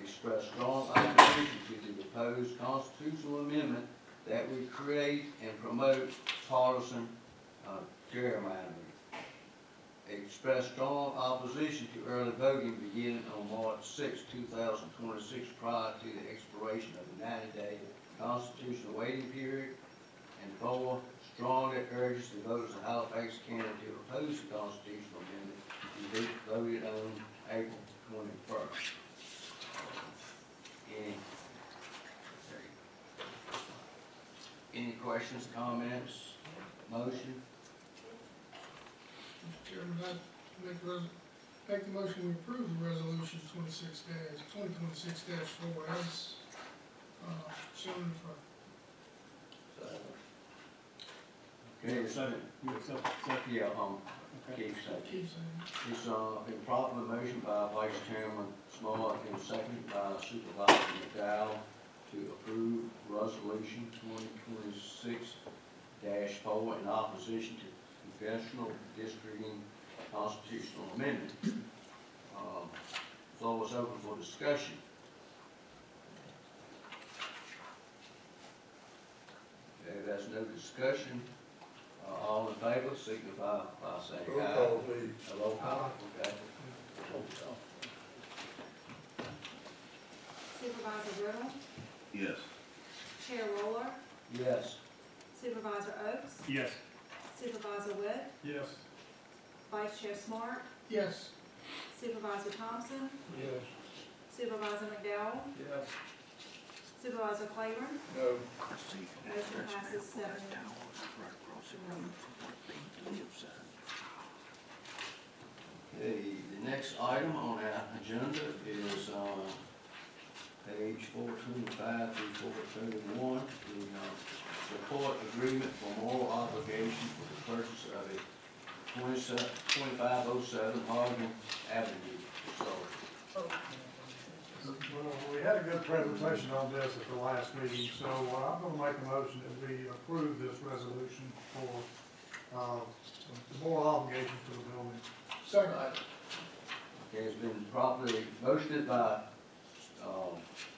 Express strong opposition to the proposed constitutional amendment that would create and promote partisan gerrymandering. Express strong opposition to early voting beginning on March 6, 2026, prior to the expiration of the 90-day constitutional waiting period. And 4, strongly urges the voters of Halifax County to oppose the constitutional amendment to be voted on April 21st. Any questions, comments, motion? Mr. Chairman, I make the motion to approve the resolution 2026-4 as, shown in front. Okay, second. Yeah, Keith second. Keep saying. It's, been properly motioned by Vice Chairman Smart and seconded by Supervisor McDowell to approve resolution 2026-4 in opposition to congressional districting constitutional amendment. Floor is open for discussion. Okay, if there's no discussion, all in favor signify by saying Roll aye. call, please. A roll call, okay. Supervisor Riddle, Yes. Chair Roller, Yes. Supervisor Oaks, Yes. Supervisor Witt, Yes. Vice Chair Smart, Yes. Supervisor Thompson, Yes. Supervisor McDowell, Yes. Supervisor Claiborne, No. motion passes 7. Okay, the next item on our agenda is, page 425 through 431, the, support agreement for moral obligation for the purchase of a 2507 Oregon Avenue. So, Well, we had a good presentation on this at the last meeting, so I'm gonna make a motion that we approve this resolution for the moral obligation to the building. Second. Okay, it's been properly motioned by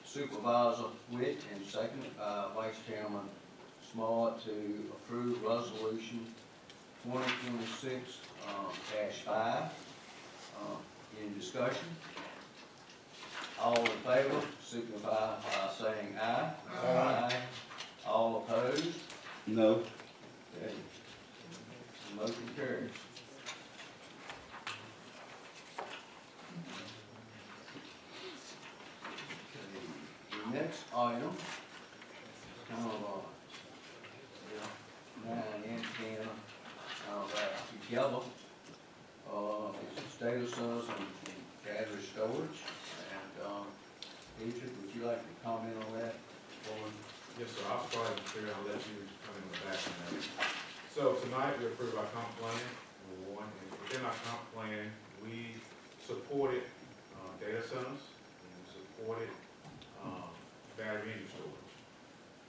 Supervisor Witt and seconded by Vice Chairman Smart to approve resolution 2026-5. Any discussion? All in favor, signify by saying aye. Aye. All opposed? No. Okay. Motion carries. Okay, the next item, kind of, 9 and 10, together, it's data centers and battery storage, and, Agent, would you like to comment on that? Yes, sir, I'll start and clear, I'll let you come in the back on that. So tonight, we approved our comp plan, number one, and within our comp plan, we supported, data centers, and we supported, battery energy storage.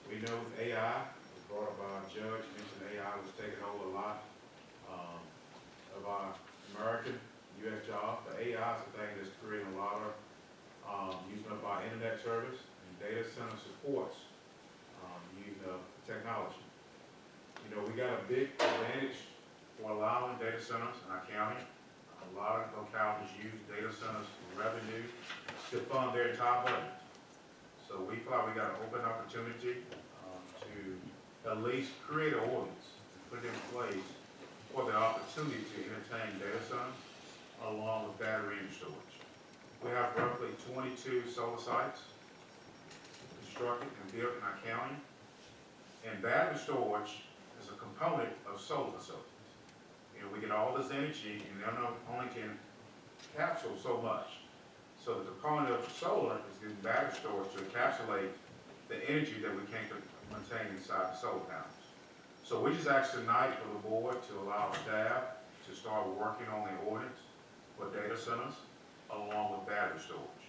We know with AI, was brought up by our judge, mentioned AI was taking over a lot, of our American U.S. jobs, but AI is the thing that's creating a lot of, using of our internet service and data center supports, using of technology. You know, we got a big advantage for allowing data centers in our county. A lot of localities use data centers for revenue to fund their entire budget. So we thought we got an open opportunity to at least create an ordinance and put in place for the opportunity to entertain data centers along with battery energy storage. We have roughly 22 solar sites constructed and built in our county. And battery storage is a component of solar facilities. You know, we get all this energy and they only can capsule so much. So the component of solar is using battery storage to encapsulate the energy that we can't contain inside the solar panels. So we just asked tonight for the board to allow staff to start working on the ordinance for data centers along with battery storage.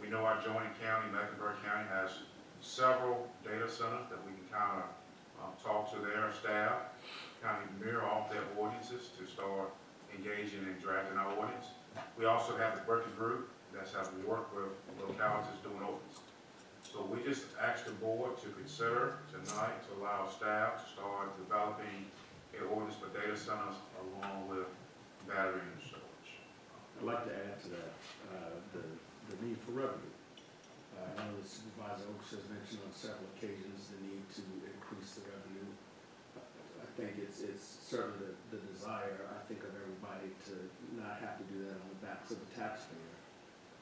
We know our adjoining county, Mecklenburg County, has several data centers that we can kind of talk to their staff, kind of mirror off their ordinances to start engaging and drafting our ordinance. We also have the working group that's having worked with localities doing ordinance. So we just asked the board to consider tonight to allow staff to start developing an ordinance for data centers along with battery energy storage. I'd like to add to that, the need for revenue. I know the Supervisor Oaks has mentioned on several occasions the need to increase the revenue. I think it's certainly the desire, I think, of everybody to not have to do that on the backs of the taxpayer.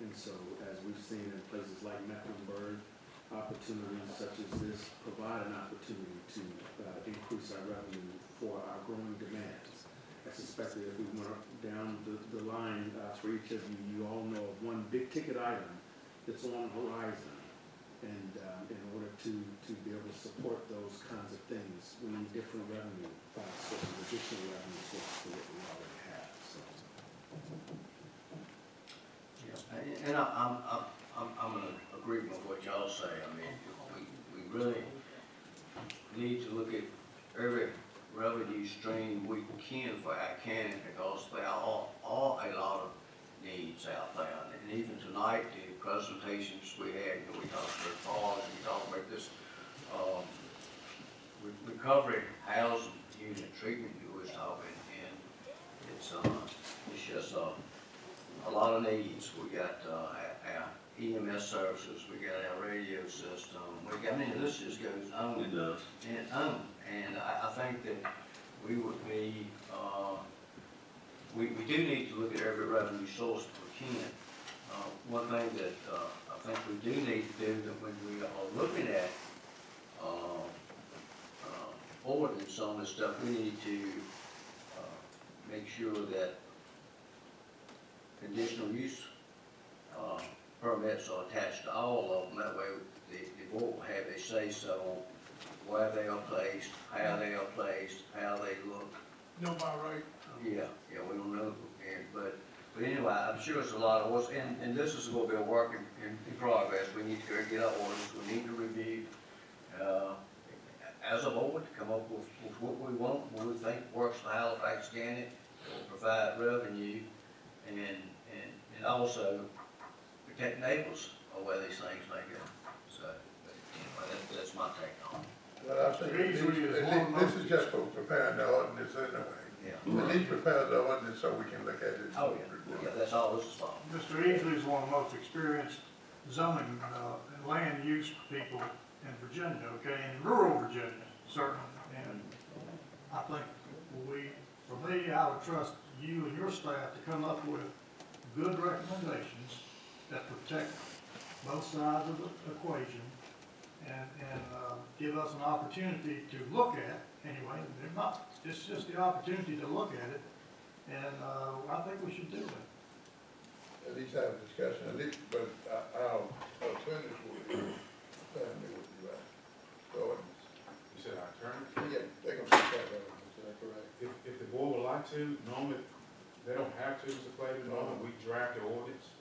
And so, as we've seen in places like Mecklenburg, opportunities such as this provide an opportunity to increase our revenue for our growing demands. I suspect that if we went down the line for each of you, you all know of one big ticket item that's on the horizon. And in order to be able to support those kinds of things, we need different revenue sources, additional revenue sources to what we already have. So. Yeah, and I'm gonna agree with what y'all say. I mean, we really need to look at every revenue stream we can for our county because there are a lot of needs out there. And even tonight, the presentations we had, we talked about bars, we talked about this recovery housing unit treatment you was talking, and it's just a lot of needs. We got our EMS services, we got our radio system, I mean, this just goes on. It does. And on. And I think that we would be, we do need to look at every revenue source we can. One thing that I think we do need to do that when we are looking at ordinance on this stuff, we need to make sure that conditional use permits are attached to all of them. That way the board will have a say-so on where they are placed, how they are placed, how they look. Know by right. Yeah, we don't know, but anyway, I'm sure it's a lot of work, and this is going to be a work in progress. We need to get our orders, we need to review, as a board, come up with what we want, what we think works for also protect neighbors or where these things may go. So, but anyway, that's my take on it. Well, I think this is just for preparing the ordinance anyway. Yeah. At least prepare the ordinance so we can look at it. Oh, yeah, that's all this is for. Mr. Easley is one of the most experienced zoning, and land use people in Virginia, okay, in rural Virginia, certainly. And I think for me, I would trust you and your staff to come up with good recommendations that protect both sides of the equation and give us an opportunity to look at, anyway, it's just the opportunity to look at it, and I think we should do it. At least have a discussion, at least, but our alternative would be, family would be right. So, You said our attorney? yeah, they can prepare that, is that correct? If the board would like to, normally, they don't have to, Mr. Clayton, normally we draft the ordinance.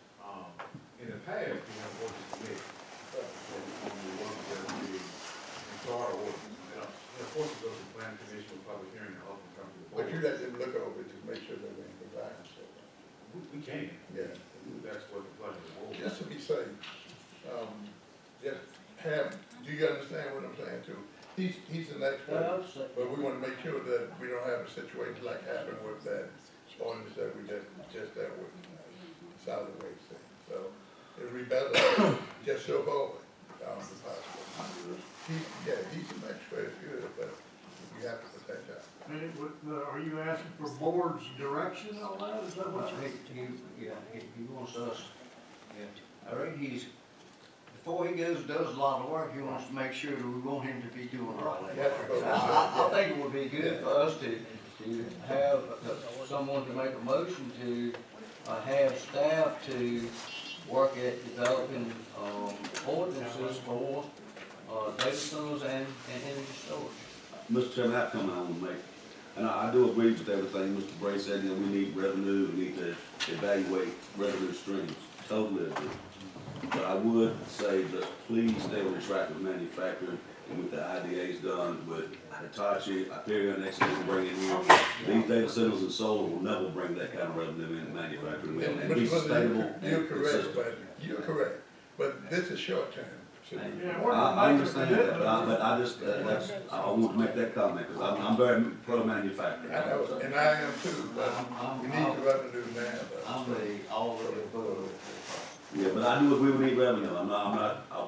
In the past, we have ordinance committee. And we work with the charter ordinance. And of course, it goes to the planning commission with public hearing and open come to the board. But you let them look over it to make sure that we're in compliance. We can. Yeah. That's what the pleasure of the board. Just to be safe, just have, do you understand what I'm saying too? He's an expert, but we wanna make sure that we don't have a situation like happened with that ordinance that we just dealt with, solid waste thing. So, it'd be better just show forward, if possible. He's an expert, it's good, but you have to protect that. Are you asking for board's direction on that? Is that what you're? He wants us, I reckon before he goes and does a lot of work, he wants to make sure that we want him to be doing all that. I think it would be good for us to have someone to make a motion to have staff to work at developing ordinances for data centers and energy storage. Mr. Chairman, that comment I want to make, and I do agree with everything Mr. Bray said, we need revenue, we need to evaluate revenue streams, totally agree. But I would say, just please stay on track with manufacturing and with the IDAs done with Hitachi, Hyperion, next thing we bring in here. These data centers and solar will never bring that kind of revenue in manufacturing and be sustainable and consistent. You're correct, but this is short term. I understand that, but I just, I want to make that comment, because I'm very pro-manufacturing. I know, and I am too, but we need the revenue now. I'm all of the above. Yeah, but I do agree we need revenue. I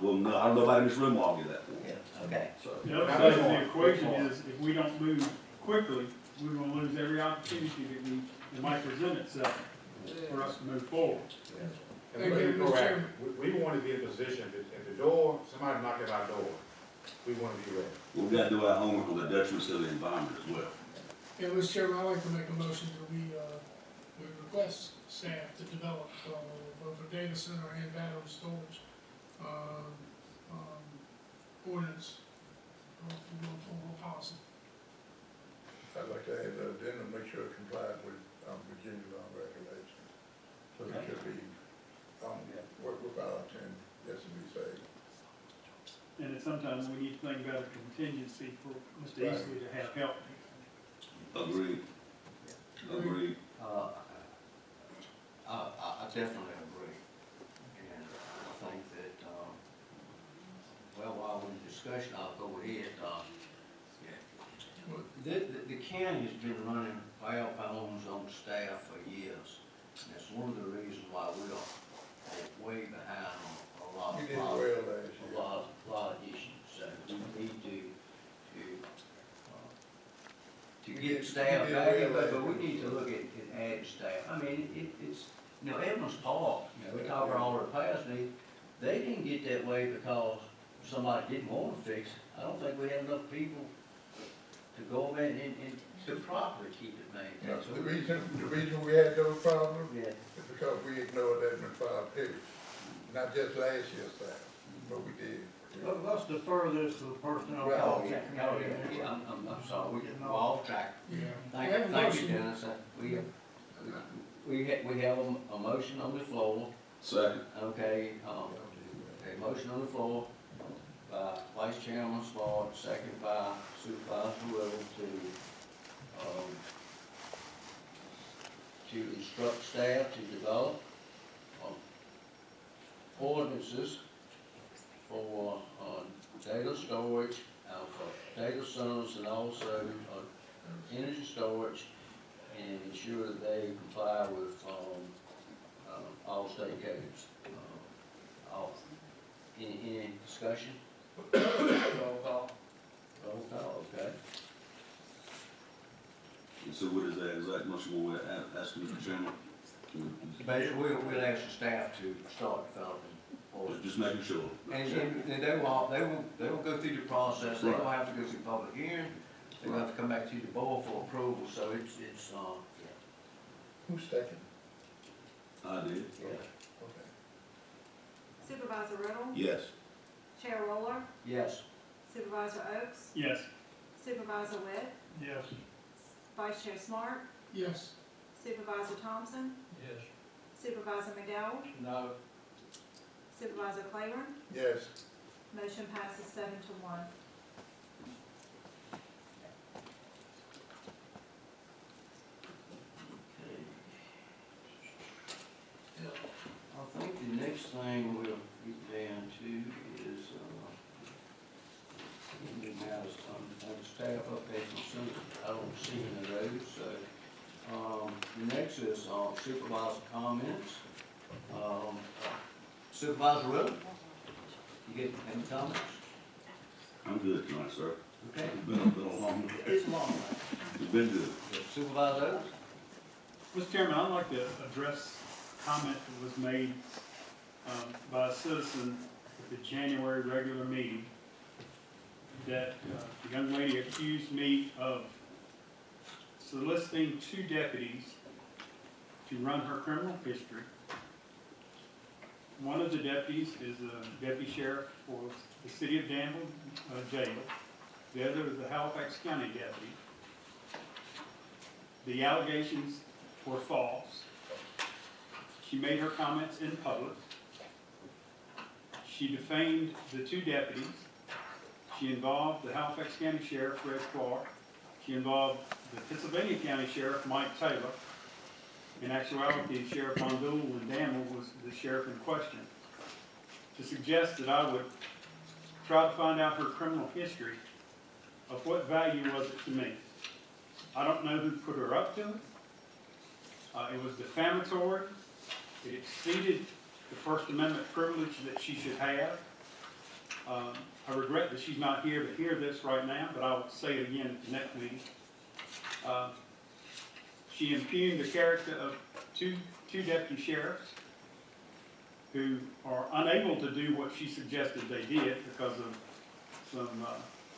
don't know nobody in this room will argue that. Yeah, okay. So, The other side of the equation is, if we don't move quickly, we're gonna lose every opportunity that might present itself for us to move forward. And we're proactive. We want to be in a position that at the door, somebody knock at our door, we want to be ready. we've got to do our homework on the detriment to the environment as well. Yeah, Mr. Chairman, I'd like to make a motion that we request staff to develop, both a data center and battery storage, ordinance, or policy. I'd like to add that addendum, make sure it complies with, Virginia law regulations. So it should be, work with our attorney, just to be safe. And then sometimes we need to think about a contingency for Mr. Easley to have help. Agreed. Agreed. I definitely agree. And I think that, while we're in discussion, I'll go ahead. The county's been running fire phones on staff for years. And that's one of the reasons why we are way behind on a lot You did well last year. a lot of issues. So we need to get staff back, but we need to look at adding staff. I mean, it's, Evans Park, we talk about all their past needs, they didn't get that way because somebody didn't want to fix it. I don't think we had enough people to go over and to properly keep it maintained. So The reason we had those problems Yeah. is because we ignored that in the prior period. Not just last year's staff, but we did. Let's defer this to the personnel. Right. policy Yeah, committee. I'm sorry, we're off track. Yeah. Thank you, Dennis. We have a motion on the floor. Second. Okay, a motion on the floor by Vice Chairman Smart, second by Supervisor Little to instruct staff to develop ordinances for, data storage, data centers, and also, energy storage, and ensure that they comply with, all state codes. Any discussion? Roll call. Roll call, okay. And so what is that exact motion we're asking, Mr. Chairman? Basically, we'll ask the staff to start developing ordinances. Just making sure. And they will go through the process, they will have to go through public hearing, they're gonna have to come back to the board for approval, so it's, yeah. Who's second? I did. Yeah. Okay. Supervisor Riddle, Yes. Chair Roller, Yes. Supervisor Oaks, Yes. Supervisor Witt, Yes. Vice Chair Smart, Yes. Supervisor Thompson, Yes. Supervisor McDowell, No. Supervisor Claiborne. Yes. Motion passes 7-1. I think the next thing we'll get down to is, staff updates and soon, I don't see any of those, so, the next is, supervisor comments. Supervisor Riddle, you get any comments? I'm good tonight, sir. Okay. It's been a long, It's a long one. it's been good. Supervisor Oaks? Mr. Chairman, I'd like to address a comment that was made by a citizen at the January regular meeting that the young lady accused me of soliciting 2 deputies to run her criminal history. One of the deputies is a deputy sheriff for the city of Danville jail. The other is the Halifax County deputy. The allegations were false. She made her comments in public. She defamed the 2 deputies. She involved the Halifax County Sheriff, Red Clark. She involved the Pennsylvania County Sheriff, Mike Taylor. In actuality, Sheriff Mondul and Danville was the sheriff in question. To suggest that I would try to find out her criminal history, of what value was it to me? I don't know who put her up to it. It was defamatory. It exceeded the First Amendment privilege that she should have. I regret that she's not here to hear this right now, but I'll say it again at the next meeting. She impugned the character of two deputy sheriffs who are unable to do what she suggested they did because of some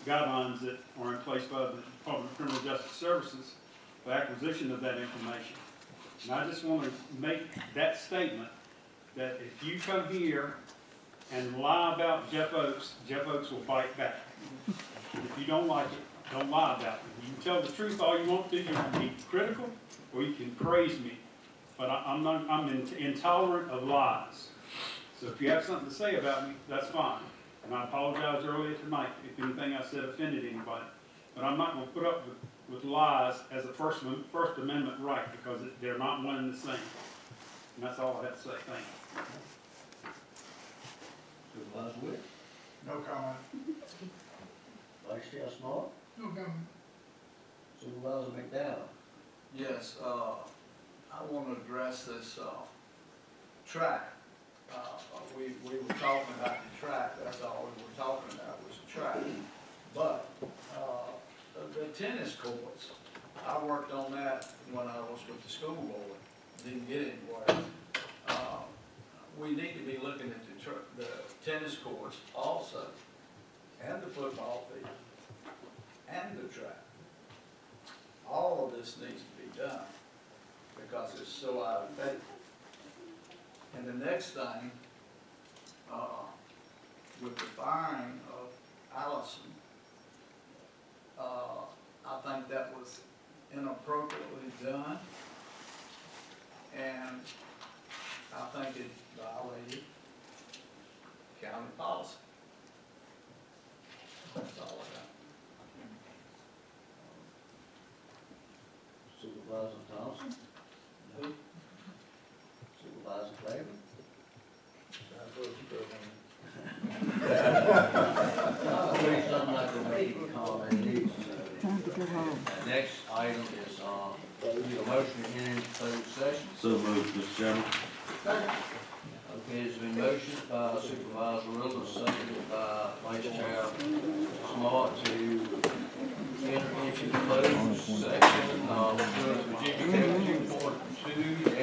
guidelines that are in place by the Department of Criminal Justice Services for acquisition of that information. And I just want to make that statement that if you come here and lie about Jeff Oaks will bite back. If you don't like it, don't lie about it. You can tell the truth all you want to. You can be critical or you can praise me. But I'm intolerant of lies. So if you have something to say about me, that's fine. And I apologized earlier tonight if anything I said offended anybody. But I'm not going to put up with lies as a First Amendment right because they're not one and the same. And that's all I have to say. Thank you. Supervisor Witt? No comment. Vice Chair Smart? No comment. Supervisor McDowell? Yes, I want to address this, track. We were talking about the track, that's all we were talking about was the track. But, the tennis courts, I worked on that when I was with the school board, didn't get anywhere. We need to be looking at the tennis courts also, and the football field, and the track. All of this needs to be done, because it's so out of date. And the next thing, with the firing of Allison, I think that was inappropriately done, and I think it violated county policy. That's all I got. Supervisor Thompson? No. Supervisor Claiborne? Should I vote not gonna make any comment either. Next item is, need a motion to enter into closed session. So moved, Mr. Chairman. Okay, it's been motioned by Supervisor Rutherford, seconded by Vice Chair Smart to enter into closed session, Virginia Code 2.2